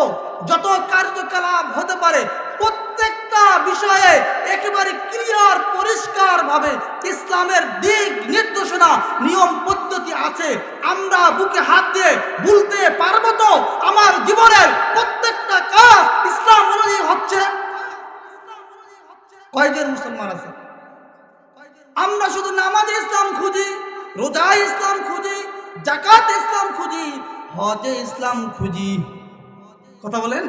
যত কার্যকলাপ হতে পারে, প্রত্যেকটা বিষয়ে একেবারে ক্লিয়ার পরিষ্কার ভাবে ইসলামের দিক নির্দেশনা, নিয়ম পদ্ধতি আছে। আমরা বুকে হাত দিয়ে বলতে পারবো তো আমার জীবনের প্রত্যেকটা কাজ ইসলাম অনুযায়ী হচ্ছে? কয়জন মুসলমান আছে? আমরা শুধু নামাজে ইসলাম খুঁজি, রোজায় ইসলাম খুঁজি, যাকাত ইসলাম খুঁজি, হজে ইসলাম খুঁজি। কথা বলেন,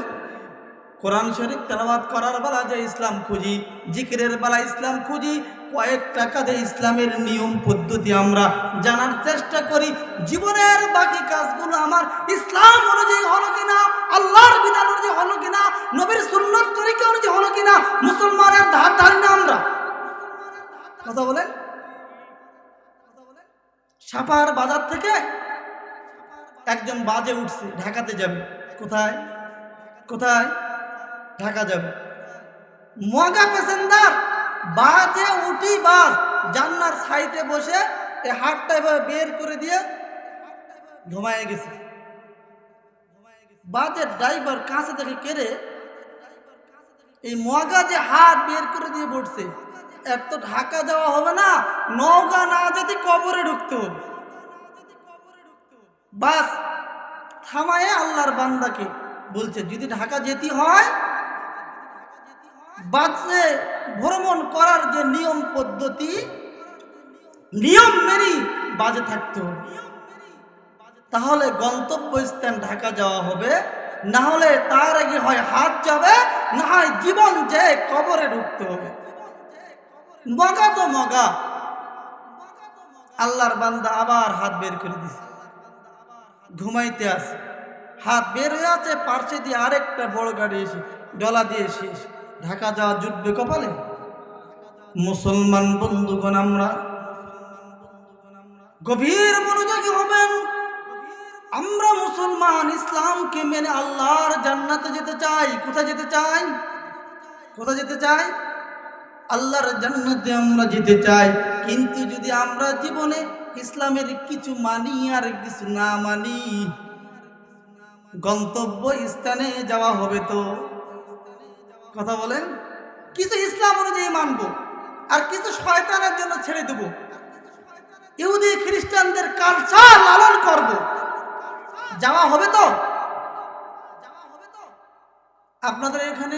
কোরআন শরীফ তেলাওয়াত করার বেলা যে ইসলাম খুঁজি, জিকিরের বেলা ইসলাম খুঁজি, কয়েক টাকাতে ইসলামের নিয়ম পদ্ধতি আমরা জানার চেষ্টা করি। জীবনের বাকি কাজগুলো আমার ইসলাম অনুযায়ী হলো কিনা, আল্লাহর বিধান অনুযায়ী হলো কিনা, নবীর সুন্নাত তরিকা অনুযায়ী হলো কিনা, মুসলমানের ধার ধারি না আমরা। কথা বলেন, সাপার বাজার থেকে একজন বাজে উঠছে, ঢাকাতে যাবে। কোথায় কোথায়? ঢাকা যাবে। মগা প্যাসেঞ্জার বাজে উঠি বাস জান্নার সাইডে বসে এই হাতটা এভাবে বের করে দিয়ে ঘুমায় গেছে। বাজের ড্রাইভার কাছে থেকে কেড়ে এই মগা যে হাত বের করে দিয়ে বসছে, এত ঢাকা যাওয়া হবে না, নওগাঁ না যেতে কবরে ঢুকতে হবে। বাস থামায় আল্লাহর বান্দাকে বলছে, যদি ঢাকা যেতে হয় বাসে ভ্রমণ করার যে নিয়ম পদ্ধতি, নিয়ম মেনে বাজে থাকতে হবে, তাহলে গন্তব্য স্থান ঢাকা যাওয়া হবে। না হলে তার আগে হয় হাত যাবে, না হয় জীবন যে কবরে ঢুকতে হবে। মগা তো মগা। আল্লাহর বান্দা আবার হাত বের করে দিছে, ঘুমাইতে আছে, হাত বের হয়ে আছে, পার্শ্বে দিয়ে আরেকটা বড় গাড়ি এসে ডলা দিয়ে শেষ। ঢাকা যাওয়া জুটবে কপালে? মুসলমান বন্ধুগণ, আমরা গভীর মনোযোগী হবেন। আমরা মুসলমান, ইসলামকে মেনে আল্লাহর জান্নাতে যেতে চাই। কোথায় যেতে চাই? কোথায় যেতে চাই? আল্লাহর জান্নাতে আমরা যেতে চাই। কিন্তু যদি আমরা জীবনে ইসলামের কিছু মানি আর কিছু না মানি, গন্তব্য স্থানে যাওয়া হবে তো? কথা বলেন, কিছু ইসলাম অনুযায়ী মানবো আর কিছু শয়তানের জন্য ছেড়ে দেব, ইহুদি খ্রিস্টানদের কালচার লালন করব, যাওয়া হবে তো? আপনাদের এখানে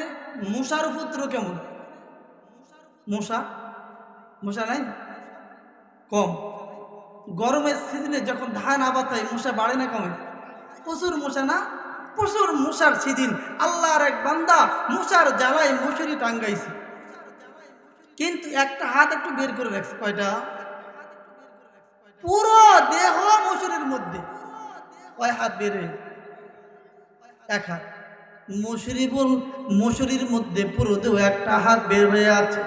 মশার উপদ্রব কেমন? মশা মশা নাই? কম। গরমের সিজনে যখন ধান আবাদ হয়, মশা বাড়ে না কমে? প্রচুর মশা না? প্রচুর মশার সিজন। আল্লাহর এক বান্দা মশার জ্বালায় মশারি টাঙ্গাইছে, কিন্তু একটা হাত একটু বের করে রাখছে। কয়টা? পুরো দেহ মশারির মধ্যে। কয় হাত বের হয়ে? এক হাত। মশারির মধ্যে পুরো দেহ একটা হাত বের হয়ে আছে।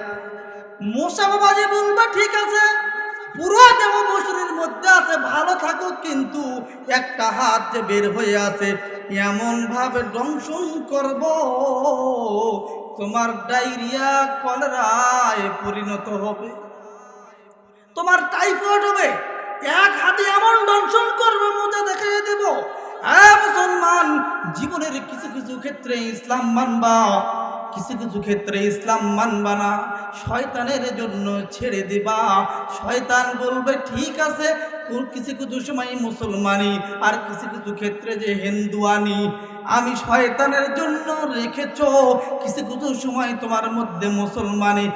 মশা বাবাজি বলবা ঠিক আছে, পুরো দেহ মশারির মধ্যে আছে, ভালো থাকুক, কিন্তু একটা হাত যে বের হয়ে আছে, এমন ভাবে দংশন করব তোমার ডায়রিয়া কলেরায় পরিণত হবে, তোমার টাইফয়েড হবে। এক হাতে এমন দংশন করবে, মোজা দেখিয়ে দেব। মুসলমান, জীবনের কিছু কিছু ক্ষেত্রে ইসলাম মানবা, কিছু কিছু ক্ষেত্রে ইসলাম মানবা না, শয়তানের জন্য ছেড়ে দিবা। শয়তান বলবে ঠিক আছে, কিছু কিছু সময় মুসলমানি আর কিছু কিছু ক্ষেত্রে যে হিন্দুয়ানি, আমি শয়তানের জন্য রেখেছ কিছু কিছু সময় তোমার মধ্যে মুসলমানি,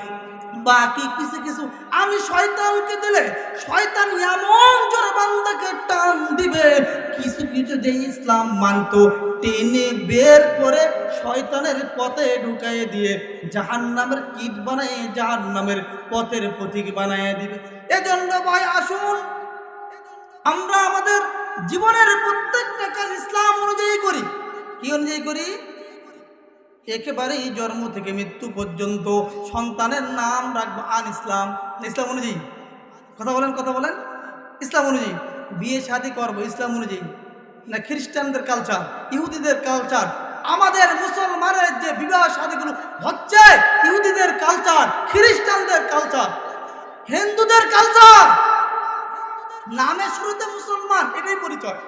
বাকি কিছু কিছু আমি শয়তানকে দিলে শয়তান এমন জোরে বান্দাকে টান দিবে, কিছু কিছু যে ইসলাম মানতো টেনে বের করে শয়তানের পথে ঢুকাইয়ে দিয়ে জাহান্নামের কীট বানায়, জাহান্নামের পথের প্রতীক বানায় দিবে। এজন্য ভাই আসুন, আমরা আমাদের জীবনের প্রত্যেকটা কাজ ইসলাম অনুযায়ী করি। কি অনুযায়ী করি? একেবারেই জন্ম থেকে মৃত্যু পর্যন্ত সন্তানের নাম রাখবো আন ইসলাম, ইসলাম অনুযায়ী। কথা বলেন, কথা বলেন। ইসলাম অনুযায়ী বিয়ে শাদী করবো ইসলাম অনুযায়ী, না খ্রিস্টানদের কালচার, ইহুদিদের কালচার? আমাদের মুসলমানের যে বিবাহ শাদীগুলো হচ্ছে ইহুদিদের কালচার, খ্রিস্টানদের কালচার, হিন্দুদের কালচার। নামের শুরুতে মুসলমান, এটাই পরিচয়।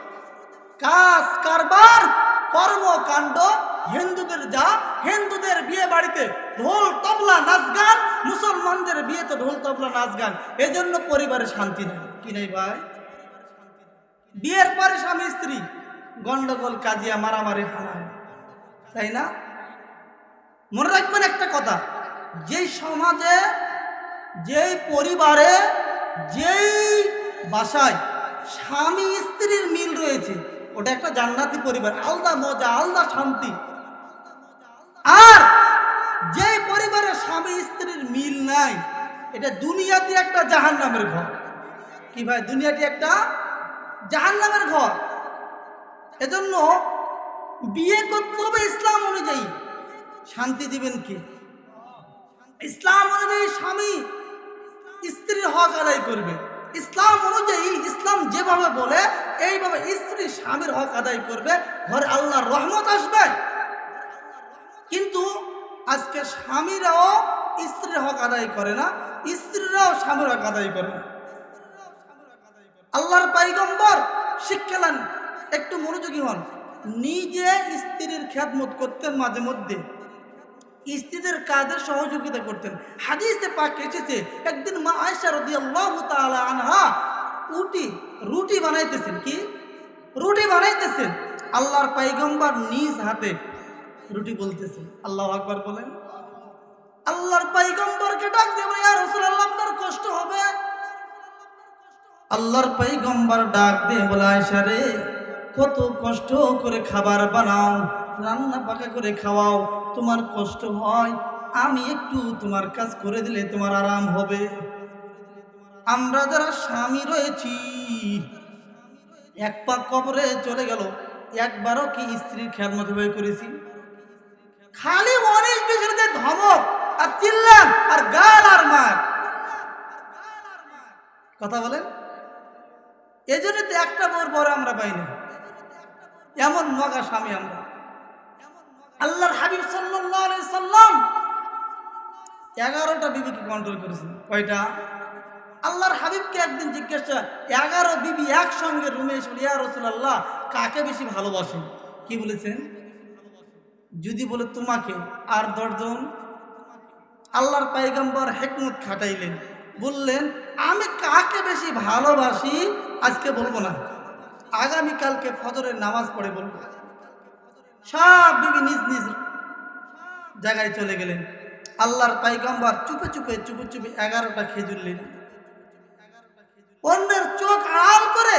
কাজ কারবার কর্মকাণ্ড হিন্দুদের, যা হিন্দুদের বিয়ে বাড়িতে ঢোল তবলা নাচ গান, মুসলমানদের বিয়েতে ঢোল তবলা নাচ গান। এজন্য পরিবারে শান্তি নেই। কি নেই ভাই? বিয়ের পরে স্বামী স্ত্রী গন্ডগোল, কাজিয়া, মারামারি, হানাহানি, তাই না? মনে রাখবেন একটা কথা, যেই সমাজে যেই পরিবারে, যেই বাসায় স্বামী স্ত্রীর মিল রয়েছে ওটা একটা জান্নাতি পরিবার, আলাদা মজা, আলাদা শান্তি। আর যেই পরিবারে স্বামী স্ত্রীর মিল নাই এটা দুনিয়াতে একটা জাহান্নামের ঘর। কি ভাই, দুনিয়াতে একটা জাহান্নামের ঘর। এজন্য বিয়ে করতে হবে ইসলাম অনুযায়ী। শান্তি দিবেন কি? ইসলাম অনুযায়ী স্বামী স্ত্রীর হক আদায় করবে। ইসলাম অনুযায়ী, ইসলাম যেভাবে বলে এইভাবে স্ত্রী স্বামীর হক আদায় করবে, ঘরে আল্লাহর রহমত আসবে। কিন্তু আজকে স্বামীরাও স্ত্রীর হক আদায় করে না, স্ত্রীরাও স্বামীর হক আদায় করে না। আল্লাহর পয়গম্বর শিক্ষালেন, একটু মনোযোগী হন। নিজে স্ত্রীর খেদমত করতেন, মাঝে মধ্যে স্ত্রীদের কাজের সহযোগিতা করতেন। হাদিসে পাক এসেছে একদিন মা আয়েশা রাদিয়াল্লাহু তাআলা আনহা রুটি বানাইতেছেন। কি রুটি বানাইতেছেন? আল্লাহর পয়গম্বর নিজ হাতে রুটি বলতেছেন। আল্লাহু আকবার বলেন। আল্লাহর পয়গম্বরকে ডাক দিয়ে বলে, ইয়া রাসূলুল্লাহ, আপনার কষ্ট হবে। আল্লাহর পয়গম্বর ডাক দিয়ে বলে, আয়েশা রে, কত কষ্ট করে খাবার বানাও, রান্না পাকা করে খাওয়াও, তোমার কষ্ট হয়, আমি একটু তোমার কাজ করে দিলে তোমার আরাম হবে। আমরা যারা স্বামী রয়েছি, এক পা কবরে চলে গেল, একবারও কি স্ত্রীর খেদমত করেছি? খালি অনেক বিষয়তে ধমক আর চিল্লান আর গাল আর মার। কথা বলেন। এই জন্য তো একটা বউর পরে আমরা পাই না, এমন মগা স্বামী আমরা। আল্লাহর হাবিব সাল্লাল্লাহু আলাইহি সাল্লাম 11টা বিবিকে কন্ট্রোল করেছেন। কয়টা? আল্লাহর হাবিবকে একদিন জিজ্ঞাসা, 11 বিবি একসঙ্গে রুমে এসে, ইয়া রাসূলুল্লাহ, কাকে বেশি ভালোবাসেন? কি বলেছেন? যদি বলে তোমাকে আর 10 জন। আল্লাহর পয়গম্বর হিকমত খাটাইলেন, বললেন, আমি কাকে বেশি ভালোবাসি আজকে বলবো না, আগামীকালকে ফজরের নামাজ পড়ে বলবো। সব বিবি নিজ নিজ জায়গায় চলে গেলেন। আল্লাহর পয়গম্বর চুপে চুপে 11টা খেজুর নিলেন। অন্যের চোখ আড়াল করে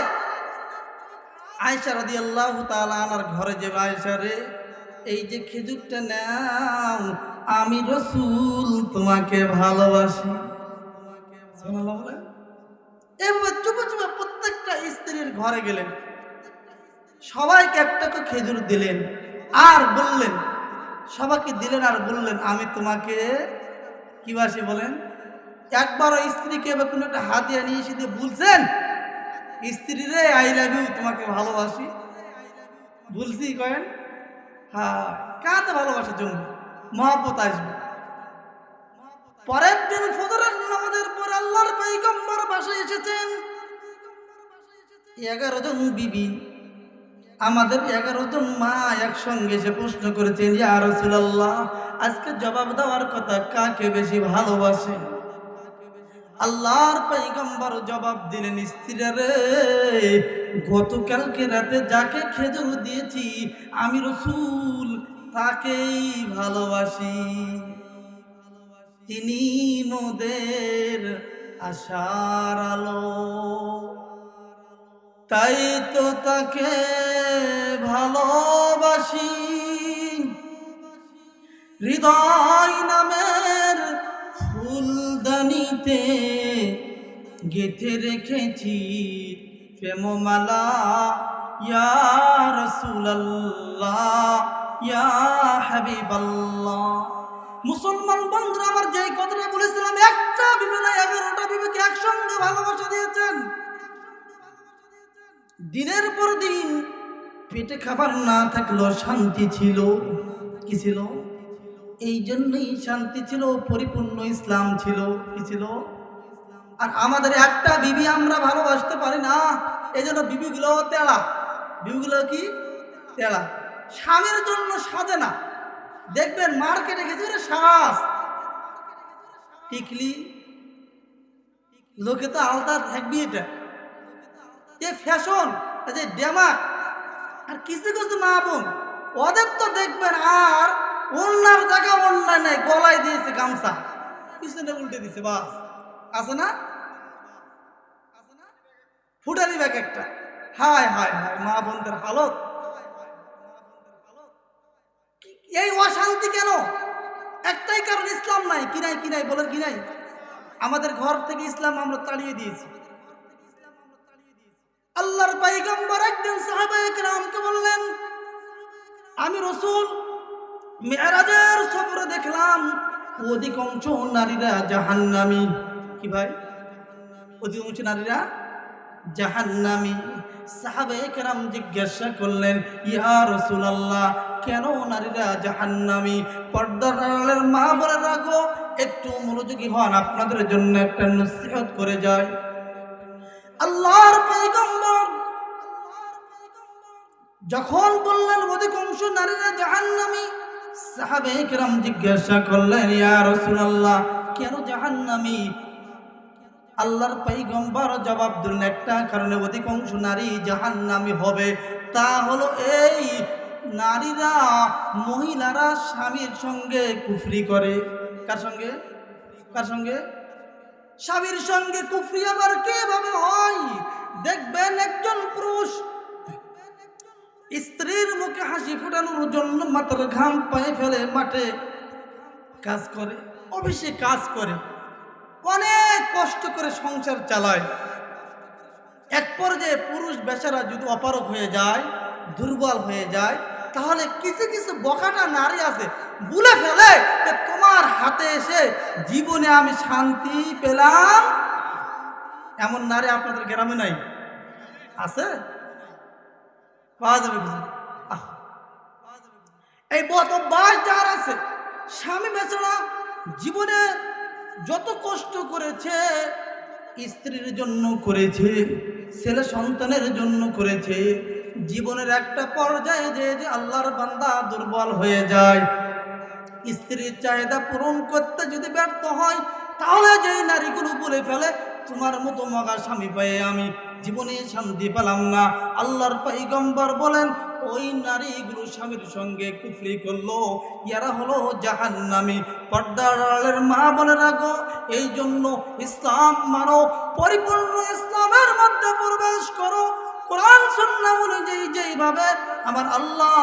আয়েশা রাদিয়াল্লাহু তাআলা আনহার ঘরে যে, আয়েশা রে, এই যে খেজুরটা নাও, আমি রাসূল তোমাকে ভালোবাসি। সুবহানাল্লাহ বলেন। এভাবে চুপে চুপে প্রত্যেকটা স্ত্রীর ঘরে গেলেন, সবাইকে একটা করে খেজুর দিলেন আর বললেন, সবাইকে দিলেন আর বললেন, আমি তোমাকে কি বাসি বলেন। একবারও স্ত্রীকে বা কোনো একটা হাতিয়া নিয়ে এসে দিয়ে বলছেন, স্ত্রী রে, আই লাভ ইউ, তোমাকে ভালোবাসি বলছি? কয়েন হ্যাঁ, কাতে ভালোবাসা জমবে, মহব্বত আসবে। পরের দিন ফজরের নামাজের পর আল্লাহর পয়গম্বর বাসায় এসেছেন। 11 জন বিবি, আমাদের 11 জন মা একসঙ্গে এসে প্রশ্ন করেছেন, ইয়া রাসূলুল্লাহ, আজকে জবাব দেওয়ার কথা, কাকে বেশি ভালোবাসেন? আল্লাহর পয়গম্বর জবাব দিলেন, স্ত্রীরা রে, গতকালকে রাতে যাকে খেজুর দিয়েছি আমি রাসূল তাকেই ভালোবাসি, তিনি মোদের আশার আলো, তাই তো তাকে ভালোবাসি, হৃদয় নামের ফুলদানিতে গেঁথে রেখেছি প্রেমমালা, ইয়া রাসূলুল্লাহ, ইয়া হাবিবাল্লাহ। মুসলমান বন্ধুরা আমার, যেই কথাটা বলেছিলাম, একটা বিবি না 11টা বিবিকে একসঙ্গে ভালোবাসা দিয়েছেন। দিনের পর দিন পেটে খাবার না থাকলেও শান্তি ছিল। কি ছিল? এই জন্যই শান্তি ছিল, পরিপূর্ণ ইসলাম ছিল। কি ছিল? আর আমাদের একটা বিবি আমরা ভালোবাসতে পারি না, এই জন্য বিবিগুলো তেলা। বিবিগুলো কি? তেলা। স্বামীর জন্য সাজে না। দেখবেন মার্কেটে গেছে শ্বাস টিকলি, লোকে তো আলাদা থাকবি, এটা যে ফ্যাশন, যে ডেমাক। আর কিছু কিছু মা বোন, ওদের তো দেখবেন আর ওনার জায়গা অন্যায় নাই, গলায় দিয়েছে গামছা, পিছনে উল্টে দিছে, বাস আছে না? ফুটানি ব্যাগ একটা। হায় হায় হায়, মা বোনদের হালত, এই অশান্তি কেন? একটাই কারণ, ইসলাম নাই। কি নাই? কি নাই বলেন? কি নাই? আমাদের ঘর থেকে ইসলাম আমরা তাড়িয়ে দিয়েছি। আল্লাহর পয়গম্বর একদিন সাহাবায়ে কেরামকে বললেন, আমি রাসূল মেরাজের সফরে দেখলাম অধিকাংশ নারীরা জাহান্নামী। কি ভাই? অধিকাংশ নারীরা জাহান্নামী। সাহাবায়ে কেরাম জিজ্ঞাসা করলেন, ইয়া রাসূলুল্লাহ, কেন নারীরা জাহান্নামী? পর্দার আড়ালের মা বলে রাখো, একটু মনোযোগী হন, আপনাদের জন্য একটা নসিহত করে যায়। আল্লাহর পয়গম্বর যখন বললেন অধিকাংশ নারীরা জাহান্নামী, সাহাবায়ে কেরাম জিজ্ঞাসা করলেন, ইয়া রাসূলুল্লাহ, কেন জাহান্নামী? আল্লাহর পয়গম্বর জবাব দিলেন, একটা কারণে অধিকাংশ নারী জাহান্নামী হবে, তা হলো এই নারীরা, মহিলারা স্বামীর সঙ্গে কুফরি করে। কার সঙ্গে? কার সঙ্গে? স্বামীর সঙ্গে কুফরি আবার কিভাবে হয়? দেখবেন একজন পুরুষ স্ত্রীর মুখে হাসি ফোটানোর জন্য মাথার ঘাম পায়ে ফেলে মাঠে কাজ করে, অফিসে কাজ করে, অনেক কষ্ট করে সংসার চালায়। এক পর্যায়ে পুরুষ বেচারা যদি অপারগ হয়ে যায়, দুর্বল হয়ে যায়, তাহলে কিছু কিছু বখাটা নারী আছে, বলে ফেলে যে তোমার হাতে এসে জীবনে আমি শান্তি পেলাম। এমন নারী আপনাদের গ্রামে নাই? আছে? পাওয়া যাবে কিছু? এই বদভ্যাস যার আছে, স্বামী বেচারা জীবনে যত কষ্ট করেছে, স্ত্রীর জন্য করেছে, ছেলে সন্তানের জন্য করেছে, জীবনের একটা পর্যায়ে যে আল্লাহর বান্দা দুর্বল হয়ে যায়, স্ত্রীর চাহিদা পূরণ করতে যদি ব্যর্থ হয়, তাহলে যেই নারীগুলো বলে ফেলে তোমার মতো মগা স্বামী পেয়ে আমি জীবনে শান্তি পেলাম না, আল্লাহর পয়গম্বর বলেন ওই নারীগুলো স্বামীর সঙ্গে কুফরি করলো, ইয়ারা হলো জাহান্নামী। পর্দার আড়ালের মা বলে রাখো, এই জন্য ইসলাম মানো, পরিপূর্ণ ইসলামের মধ্যে প্রবেশ করো। কোরআন সুন্নাহ অনুযায়ী যেইভাবে আমার আল্লাহ,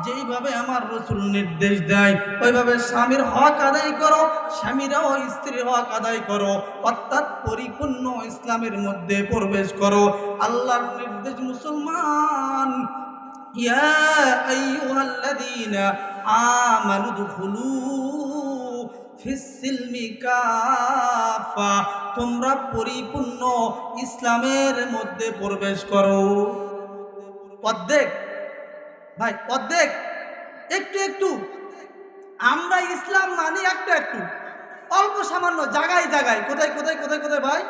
যেইভাবে আমার রাসূল নির্দেশ দেয়, ওইভাবে স্বামীর হক আদায় করো, স্বামীরাও স্ত্রীর হক আদায় করো, অর্থাৎ পরিপূর্ণ ইসলামের মধ্যে প্রবেশ করো। আল্লাহর নির্দেশ, মুসলমান, ইয়া আইয়ুহাল্লাযীনা আমানু দুখুলু ফিস-সিলমি কাফা, তোমরা পরিপূর্ণ ইসলামের মধ্যে প্রবেশ করো। অর্ধেক ভাই, অর্ধেক, একটু একটু আমরা ইসলাম মানি, একটু একটু, অল্প সামান্য জায়গায় জায়গায়, কোথায় কোথায় কোথায় কোথায় ভাই,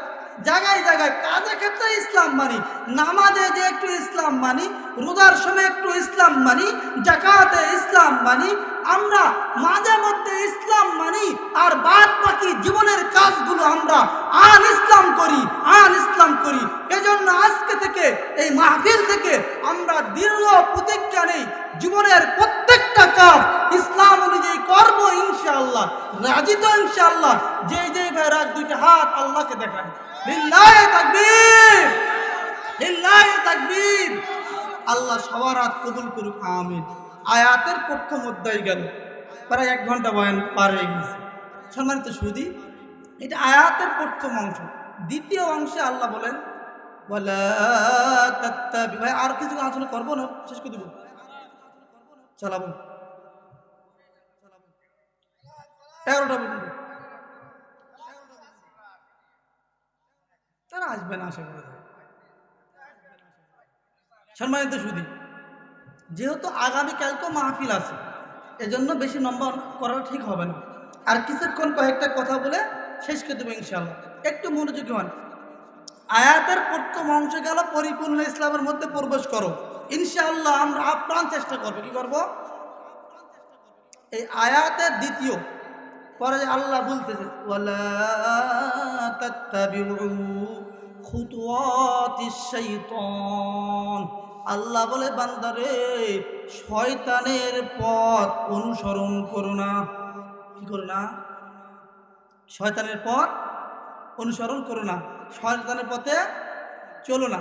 জায়গায় জায়গায় কাজের ক্ষেত্রে ইসলাম মানি, নামাজে যে একটু ইসলাম মানি, রোজার সময় একটু ইসলাম মানি, যাকাতে ইসলাম মানি, আমরা মাঝে মধ্যে ইসলাম মানি, আর বাদ বাকি জীবনের কাজগুলো আমরা আন ইসলাম করি, আন ইসলাম করি। এজন্য আজকে থেকে এই মাহফিল থেকে আমরা দৃঢ় প্রতিজ্ঞা নেই, জীবনের প্রত্যেকটা কাজ ইসলাম অনুযায়ী করব ইনশাআল্লাহ। রাজি তো ইনশাআল্লাহ? যে যে ভাইরা দুইটা হাত আল্লাহকে দেখায়, লিল্লাহি তাকবীর, লিল্লাহি তাকবীর। আল্লাহ সবার হাত কবুল করুক, আমিন। আয়াতের প্রথম অধ্যায় গেল, প্রায় 1 ঘন্টা বয়ান পার হয়ে গেছে। সম্মানিত সুধী, এটা আয়াতের প্রথম অংশ। দ্বিতীয় অংশে আল্লাহ বলেন ওয়ালা তাত্তাবি, ভাই আর কিছু আলোচনা করবো না, শেষ করে দেবো, চালাবো 11টা পর্যন্ত। তারা আসবে না আশা করা যায়। সম্মানিত সুধী, যেহেতু আগামীকালকেও মাহফিল আছে, এজন্য বেশি নম্বর করা ঠিক হবে না। আর কিছুক্ষণ কয়েকটা কথা বলে শেষ করে দেবো ইনশাআল্লাহ। একটু মনোযোগী হন। আয়াতের প্রথম অংশ গেল পরিপূর্ণ ইসলামের মধ্যে প্রবেশ করো, ইনশাআল্লাহ আমরা আপ্রাণ চেষ্টা করবো। কি করবো? এই আয়াতের দ্বিতীয় পরে আল্লাহ বলতেছে ওয়ালা তাত্তাবিউ খুতুওয়াতিশ শাইতান, আল্লাহ বলে বান্দারে শয়তানের পথ অনুসরণ করো না। কি করো না? শয়তানের পথ অনুসরণ করো না, শয়তানের পথে চলো না।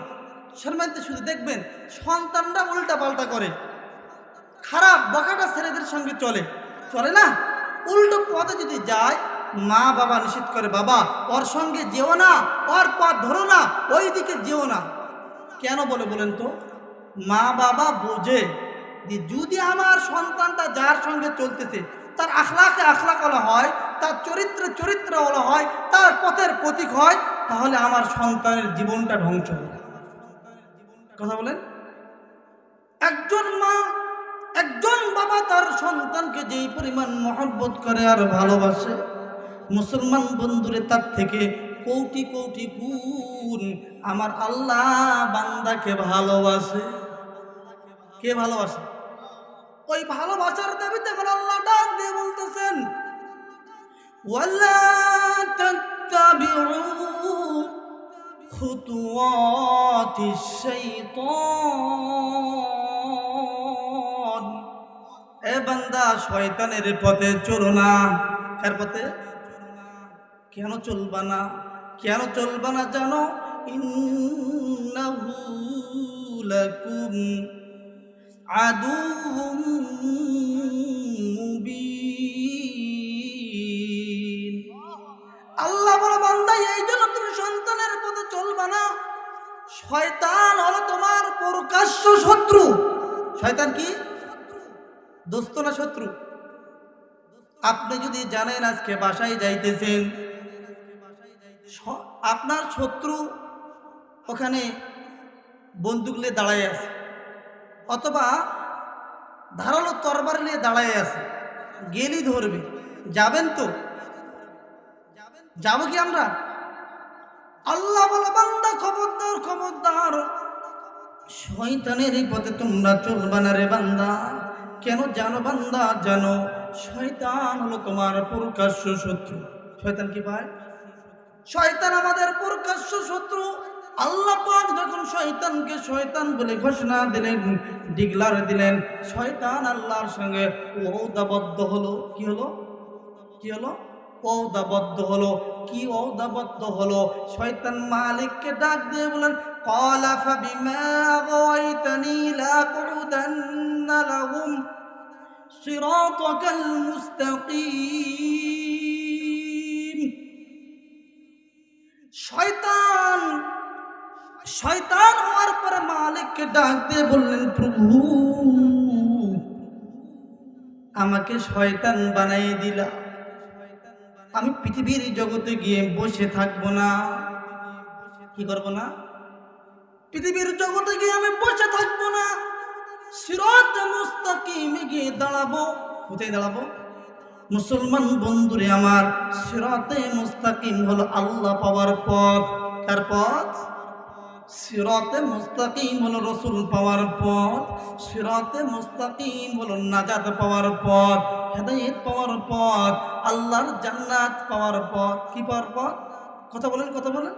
শর্মান্তে শুধু দেখবেন সন্তানরা উল্টা পাল্টা করে, খারাপ বকাটা ছেলেদের সঙ্গে চলে, চলে না, উল্টো পথে যদি যায়, মা বাবা নিষেধ করে, বাবা ওর সঙ্গে যেও না, ওর পথ ধরো না, ওই দিকে যেও না। কেন বলে বলেন তো? মা বাবা বোঝে যে যদি আমার সন্তানটা যার সঙ্গে চলতেছে তার আখলাকে আখলাকওয়ালা হয়, তার চরিত্রে চরিত্রওয়ালা হয়, তার পথের প্রতীক হয়, তাহলে আমার সন্তানের জীবনটা ধ্বংস হবে। কথা বলেন। একজন মা, একজন বাবা তার সন্তানকে যেই পরিমাণ মহব্বত করে আর ভালোবাসে, মুসলমান বন্ধুরে তার থেকে কোটি কোটি গুণ আমার আল্লাহ বান্দাকে ভালোবাসে। কে ভালোবাসে? ওই ভালোবাসার দাবিতে আল্লাহ ডাক দিয়ে বলতেছেন, ওয়ালা তাত্তাবিউ খুতুওয়াতিশ শাইতান। এ বান্দা, শয়তানের পথে চলো না। কার পথে? কেন চলবা না? কেন চলবা না জানো? ইন্নাহু লাকুম আদুউম মুবিন। আল্লাহ বলে, বান্দা এই জন্য তুমি সন্তানের পথে চলবা না। শয়তান হলো তোমার প্রকাশ্য শত্রু। শয়তান কি? দোস্ত না শত্রু? আপনি যদি জানেন আজকে বাসায় যাইতেছেন, আপনার শত্রু ওখানে বন্দুক নিয়ে দাঁড়ায় আছে, অথবা ধারালো তরবারি নিয়ে দাঁড়ায় আছে, গেলি ধরবে, যাবেন তো? যাবো কি আমরা? আল্লাহ বলে, বান্দা খবরদার খবরদার, শয়তানের এই পথে তোমরা চলবা না রে বান্দা। কেন জানো বান্দা? জানো, শয়তান হলো তোমার প্রকাশ্য শত্রু। শয়তান কি ভাই? শয়তান আমাদের প্রকাশ্য শত্রু। আল্লাহ পাক যখন শয়তানকে শয়তান বলে ঘোষণা দিলেন, ডিগলার দিলেন, শয়তান আল্লাহর সঙ্গে ওয়াদাবদ্ধ হলো। কি হলো? কি হলো? ওয়াদাবদ্ধ হলো। কি ওয়াদাবদ্ধ হলো? শয়তান মালিককে ডাক দিয়ে বলেন, ক্বালা ফাবিমা আগাওয়াইতানি লাআকুদান্না লাহুম সিরাতাকাল মুস্তাকিম। শয়তান শয়তান হওয়ার পরে মালিককে ডাক দিয়ে বললেন, প্রভু আমাকে শয়তান বানাই দিলা, আমি পৃথিবীর জগতে গিয়ে বসে থাকবো না। কি করবো না? পৃথিবীর জগতে গিয়ে আমি বসে থাকবো না, সিরাতে মুস্তাকিমে গিয়ে দাঁড়াবো। কোথায় দাঁড়াবো? মুসলমান বন্ধুরে আমার, সিরাতে মুস্তাকিম হলো আল্লাহ পাওয়ার পথ। কার পথ? সিরাতে মুস্তাকিম হলো রসুল পাওয়ার পথ। সিরাতে মুস্তাকিম হলো নাজাত পাওয়ার পথ, হেদায়েত পাওয়ার পথ, আল্লাহর জান্নাত পাওয়ার পথ। কি পাওয়ার পথ? কথা বলেন, কথা বলেন।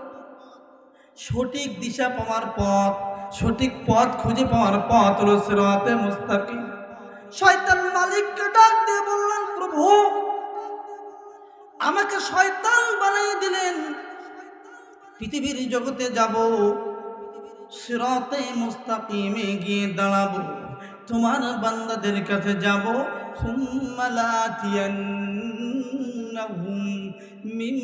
সঠিক দিশা পাওয়ার পথ, সঠিক পথ খুঁজে পাওয়ার পথ হলো সিরাতে মুস্তাকিম। শয়তান মালিককে ডাক দিয়ে বললেন, প্রভু আমাকে শয়তান বানাই দিলেন, পৃথিবীর জগতে যাব, সিরাতে মুস্তাকিমে গিয়ে দাঁড়াবো, তোমার বান্দাদের কাছে যাব। সুম্মা লাতিয়ান্নাহুম মিন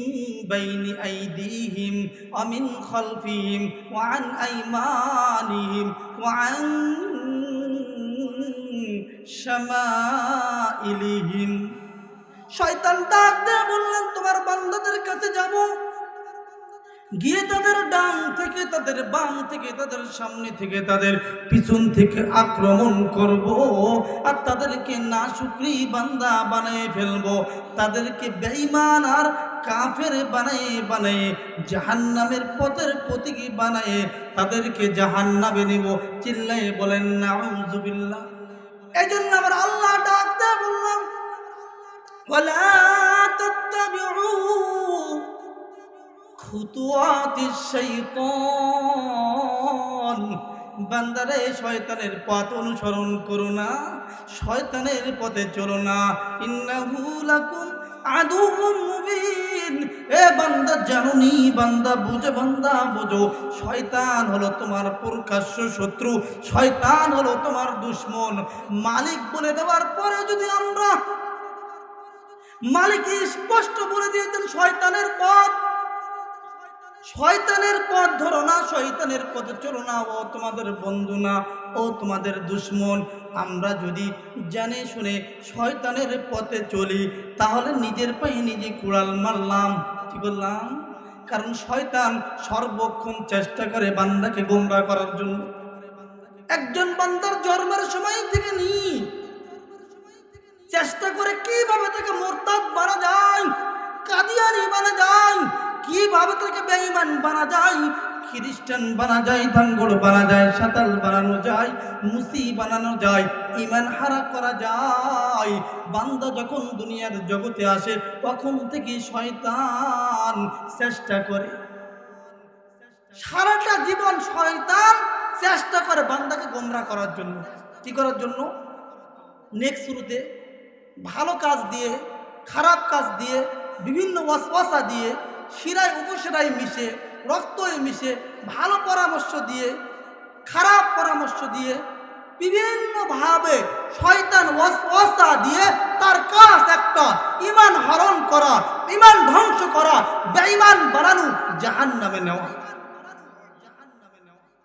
বাইনি আইদিহিম ওয়া মিন খালফিহিম ওয়া আন আইমানিহিম ওয়া আন শামাইলিহিম। শয়তান ডাক দিয়ে বললেন, তোমার বান্দাদের কাছে যাব, গিয়ে তাদের ডান থেকে, তাদের বাম থেকে, তাদের সামনে থেকে, তাদের পিছন থেকে আক্রমণ করব, আর তাদেরকে নাশুকরি বান্দা বানিয়ে ফেলবো, তাদেরকে বেঈমান আর কাফের বানায়ে বানায়ে জাহান্নামের পথের প্রতীকী বানায়ে তাদেরকে জাহান্নামে নেব। চিল্লায়ে বলেন নাউযুবিল্লাহ। এই জন্য আমার আল্লাহ ডাক দিয়ে বললাম, ওয়ালা তাত্তাবিউ খুতুওয়াতিশ শাইতান। বান্দারে, শয়তানের পথ অনুসরণ করো না, শয়তানের পথে চলো না। ইন্নাহু লাকুম আদুউম মুবিন। এ বান্দা জানুনি, বান্দা বুঝে, বান্দা বুঝো, শয়তান হলো তোমার প্রকাশ্য শত্রু, শয়তান হলো তোমার দুশমন। মালিক বলে দেওয়ার পরে যদি আমরা, মালিক স্পষ্ট বলে দিয়েছেন শয়তানের পথ, শয়তানের পথ ধরো না, শয়তানের পথে চলো না, ও তোমাদের বন্ধু না, ও তোমাদের দুশমন। আমরা যদি জেনে শুনে শয়তানের পথে চলি, তাহলে নিজের পায়ে নিজে কুড়াল মারলাম। কি বললাম? কারণ শয়তান সর্বক্ষণ চেষ্টা করে বান্দাকে গোমরাহ করার জন্য। একজন বান্দার জন্মের সময় থেকে চেষ্টা করে কিভাবে তাকে মুরতাদ বানা যায়, কাদিয়ানি বানা যায়, কিভাবে তাকে বেঈমান বানা যায়, খ্রিস্টান বানা যায়, ধাঙ্গড় বানা যায়, সাতাল বানানো যায়, মুসি বানানো যায়, ঈমান হারা করা যায়। বান্দা যখন দুনিয়ার জগতে আসে, তখন থেকে শয়তান চেষ্টা করে, সারাটা জীবন শয়তান চেষ্টা করে বান্দাকে গোমরাহ করার জন্য। কি করার জন্য? নেক্সট শুরুতে ভালো কাজ দিয়ে, খারাপ কাজ দিয়ে, বিভিন্ন ওয়াসওয়াসা দিয়ে, শিরায় উপশিরায় মিশে, রক্তয়ে মিশে, ভালো পরামর্শ দিয়ে, খারাপ পরামর্শ দিয়ে, বিভিন্নভাবে শয়তান ওয়াসওয়াসা দিয়ে তার কাজ একটা, ঈমান হরণ করা, ঈমান ধ্বংস করা, বেঈমান বানানো, জাহান্নামে নেওয়া।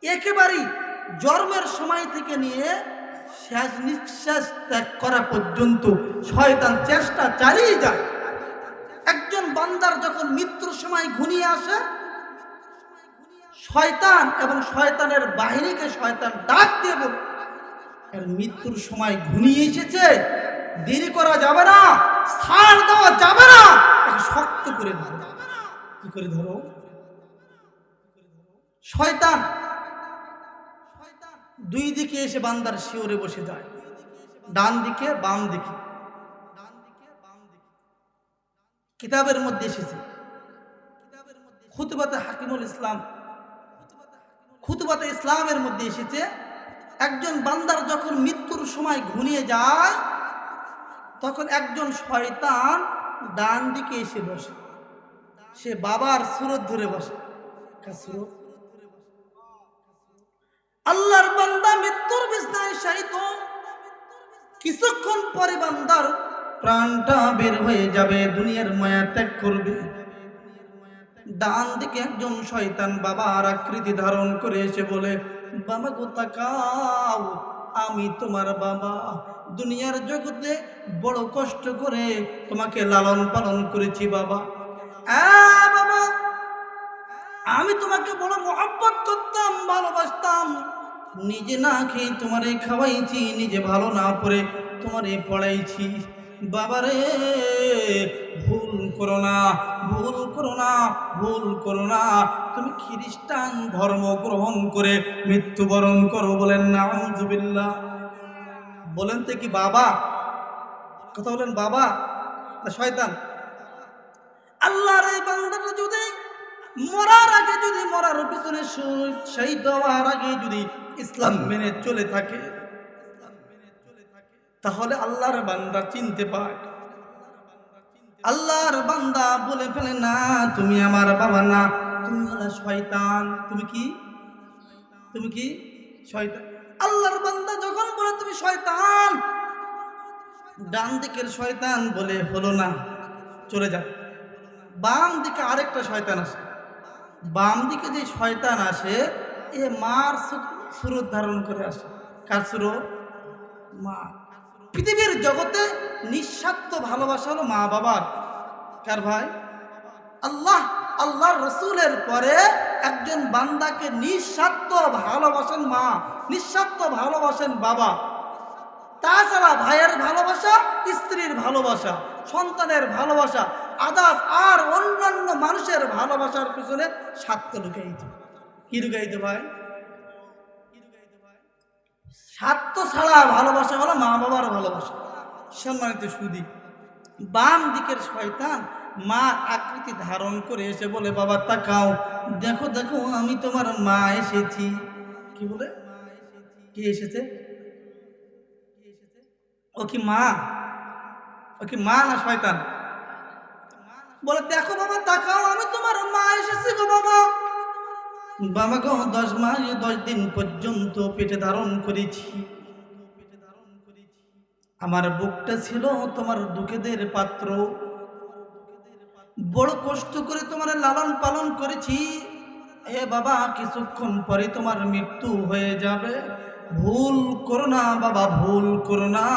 একেবারেই জন্মের সময় থেকে নিয়ে শেষ নিঃশ্বাস ত্যাগ করা পর্যন্ত শয়তান চেষ্টা চালিয়ে যায়। একজন বান্দার যখন মৃত্যুর সময় ঘনিয়ে আসে, শয়তান এবং শয়তানের বাহিনীকে শয়তান ডাক দিয়ে বলে, এর মৃত্যুর সময় ঘনিয়ে এসেছে, দেরি করা যাবে না, ছাড় দেওয়া যাবে না, একে শক্ত করে ধরো। কি করে ধরো? শয়তান দুই দিকে এসে বান্দার শিওরে বসে যায়, ডান দিকে বাম দিকে। কিতাবের মধ্যে এসেছে, খুতবাতে হাকিমুল ইসলাম, খুতবাতে ইসলামের মধ্যে এসেছে, একজন বান্দার যখন মৃত্যুর সময় ঘনিয়ে যায়, তখন একজন শয়তান ডান দিকে এসে বসে, সে বাবার সুরত ধরে বসে। সুরত আল্লাহর বান্দা মৃত্যুর বিছানায় শায়িত, কিছুক্ষণ পরে বান্দার প্রাণটা বের হয়ে যাবে, দুনিয়ার মায়া ত্যাগ করবে। ডান দিকে একজন শয়তান বাবার আকৃতি ধারণ করে এসে বলে, বাবা গো তাকাও, আমি তোমার বাবা, দুনিয়ার জগতে বড় কষ্ট করে তোমাকে লালন পালন করেছি বাবা। বাবা, আমি তোমাকে বড় মহব্বত করতাম, ভালোবাসতাম, নিজে না খেয়ে তোমারে খাওয়াইছি, নিজে ভালো না পড়ে তোমারে পড়াইছি। বাবারে ভুল করো না, ভুল করো না, ভুল করো না, তুমি খ্রিস্টান ধর্ম গ্রহণ করে মৃত্যুবরণ করো। বলেন নাউযুবিল্লাহ। বলেন তো কি বাবা? কথা বলেন বাবা না শয়তান? আল্লাহর এই বান্দাটা যদি মরার আগে, যদি মরার পিছনে শহীদ হওয়ার আগে যদি ইসলাম মেনে চলে থাকে, তাহলে আল্লাহর বান্দা চিনতে পায়। আল্লাহর বান্দা বলে ফেলে, না তুমি আমার বাবা না, তুমি হলো শয়তান। তুমি কি? তুমি কি? শয়তান। আল্লাহর বান্দা যখন বলে তুমি শয়তান, ডান দিকের শয়তান বলে হলো না, চলে যা। বাম দিকে আরেকটা শয়তান আসে, বাম দিকে যে শয়তান আসে, এ মার সুরত ধারণ করে আসে। কার সুরত? মা। পৃথিবীর জগতে নিঃস্বার্থ ভালোবাসা হলো মা বাবার। কার ভাই? আল্লাহ, আল্লাহর রসুলের পরে একজন বান্দাকে নিঃস্বার্থ ভালোবাসেন মা, নিঃস্বার্থ ভালোবাসেন বাবা। তাছাড়া ভাইয়ের ভালোবাসা, স্ত্রীর ভালোবাসা, সন্তানের ভালোবাসা, আদাস আর অন্যান্য মানুষের ভালোবাসার পিছনে স্বার্থ লুকাইত। কি লুকাইত ভাই? স্বার্থ ছাড়া ভালোবাসা হলো মা বাবার ভালোবাসা। সম্মানিত সুধী, বাম দিকের শয়তান মা আকৃতি ধারণ করে এসে বলে, বাবা তাকাও, দেখো দেখো আমি তোমার মা এসেছি। কি বলে? কি এসেছে? ও কি মা? ও কি মা না শয়তান? বলে দেখো বাবা তাকাও, আমি তোমার মা এসেছি গো বাবা। বাবা গো 10 মাস 10 দিন পর্যন্ত পেটে ধারণ করেছি। আমার বুকটা ছিল তোমার দুঃখের পাত্র, বড় কষ্ট করে তোমার লালন পালন করেছি। এ বাবা কিছুক্ষণ পরে তোমার মৃত্যু হয়ে যাবে, ভুল করো না বাবা, ভুল করো না।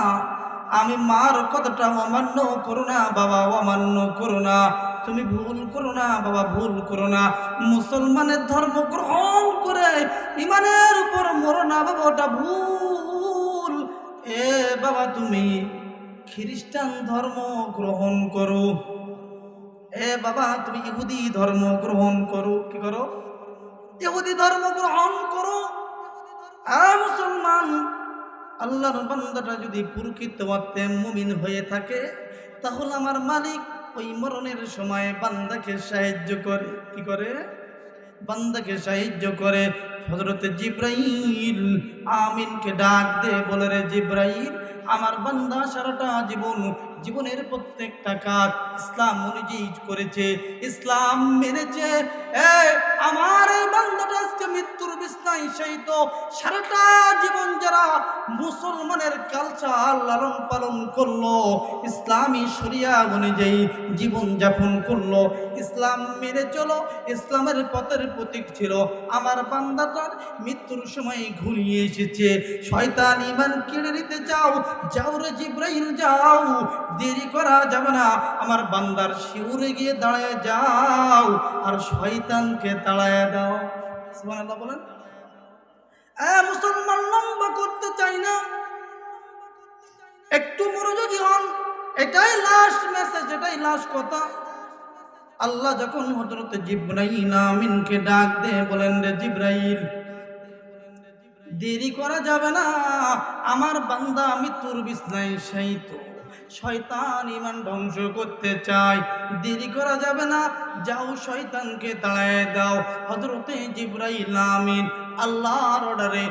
আমি মার কথাটা অমান্য করো না বাবা, অমান্য করো না। তুমি ভুল করো না বাবা, ভুল করো না। মুসলমানের ধর্ম গ্রহণ করে ইমানের উপর মরো না বাবা, ওটা ভুল। এ বাবা তুমি খ্রিস্টান ধর্ম গ্রহণ করো। এ বাবা তুমি ইহুদি ধর্ম গ্রহণ করো। কি করো? ইহুদি ধর্ম গ্রহণ করো। মুসলমান, আল্লাহর বান্দাটা যদি প্রকৃত অর্থে মুমিন হয়ে থাকে, তাহলে আমার মালিক ওই মরণের সময় বান্দাকে সাহায্য করে। কি করে? বান্দাকে সাহায্য করে। হযরত জিবরাইল আমিনকে ডাক দে, বলে রে জিবরাইল, আমার বান্দা সারাটা জীবনের প্রত্যেকটা কাজ ইসলাম অনুযায়ী করেছে, ইসলাম মেনেছে। আমার এই বান্দাটা আজকে মৃত্যুর বিছানায় শায়িত। সারাটা জীবন যারা মুসলমানের কালচার লালন পালন করলো, ইসলামী শরিয়া অনুযায়ী জীবন যাপন করলো, ইসলাম মেনে চলো, ইসলামের পথের প্রতীক ছিল, আমার বান্দাটার মৃত্যুর সময় ঘুরিয়ে এসেছে। শয়তান ঈমান কেড়ে নিতে চাও, যাও রে জিবরাইল যাও, দেরি করা যাবে না। আমার বান্দার শিউরে গিয়ে দাঁড়ায় যাও আর শয়তানকে তাড়ায় দাও। সুবহানাল্লাহ বলেন। মুসলমান লম্বা করতে চাই না, একটু মনোযোগী হন। এটাই লাস্ট মেসেজ, এটাই লাস্ট কথা। আল্লাহ যখন হযরত জিবরাইল আমিনকে ডাক দে, বলেন রে জিবরাইল, দেরি করা যাবে না, আমার বান্দা মৃত্যুর বিছানায় শায়িত, শয়তান ঈমান ধ্বংস করতে চায়, দেরি করা যাবে না, যাও শয়তানকে তাড়ায় দাও। হযরতে জিবরাইল আমিন আল্লাহর অর্ডারে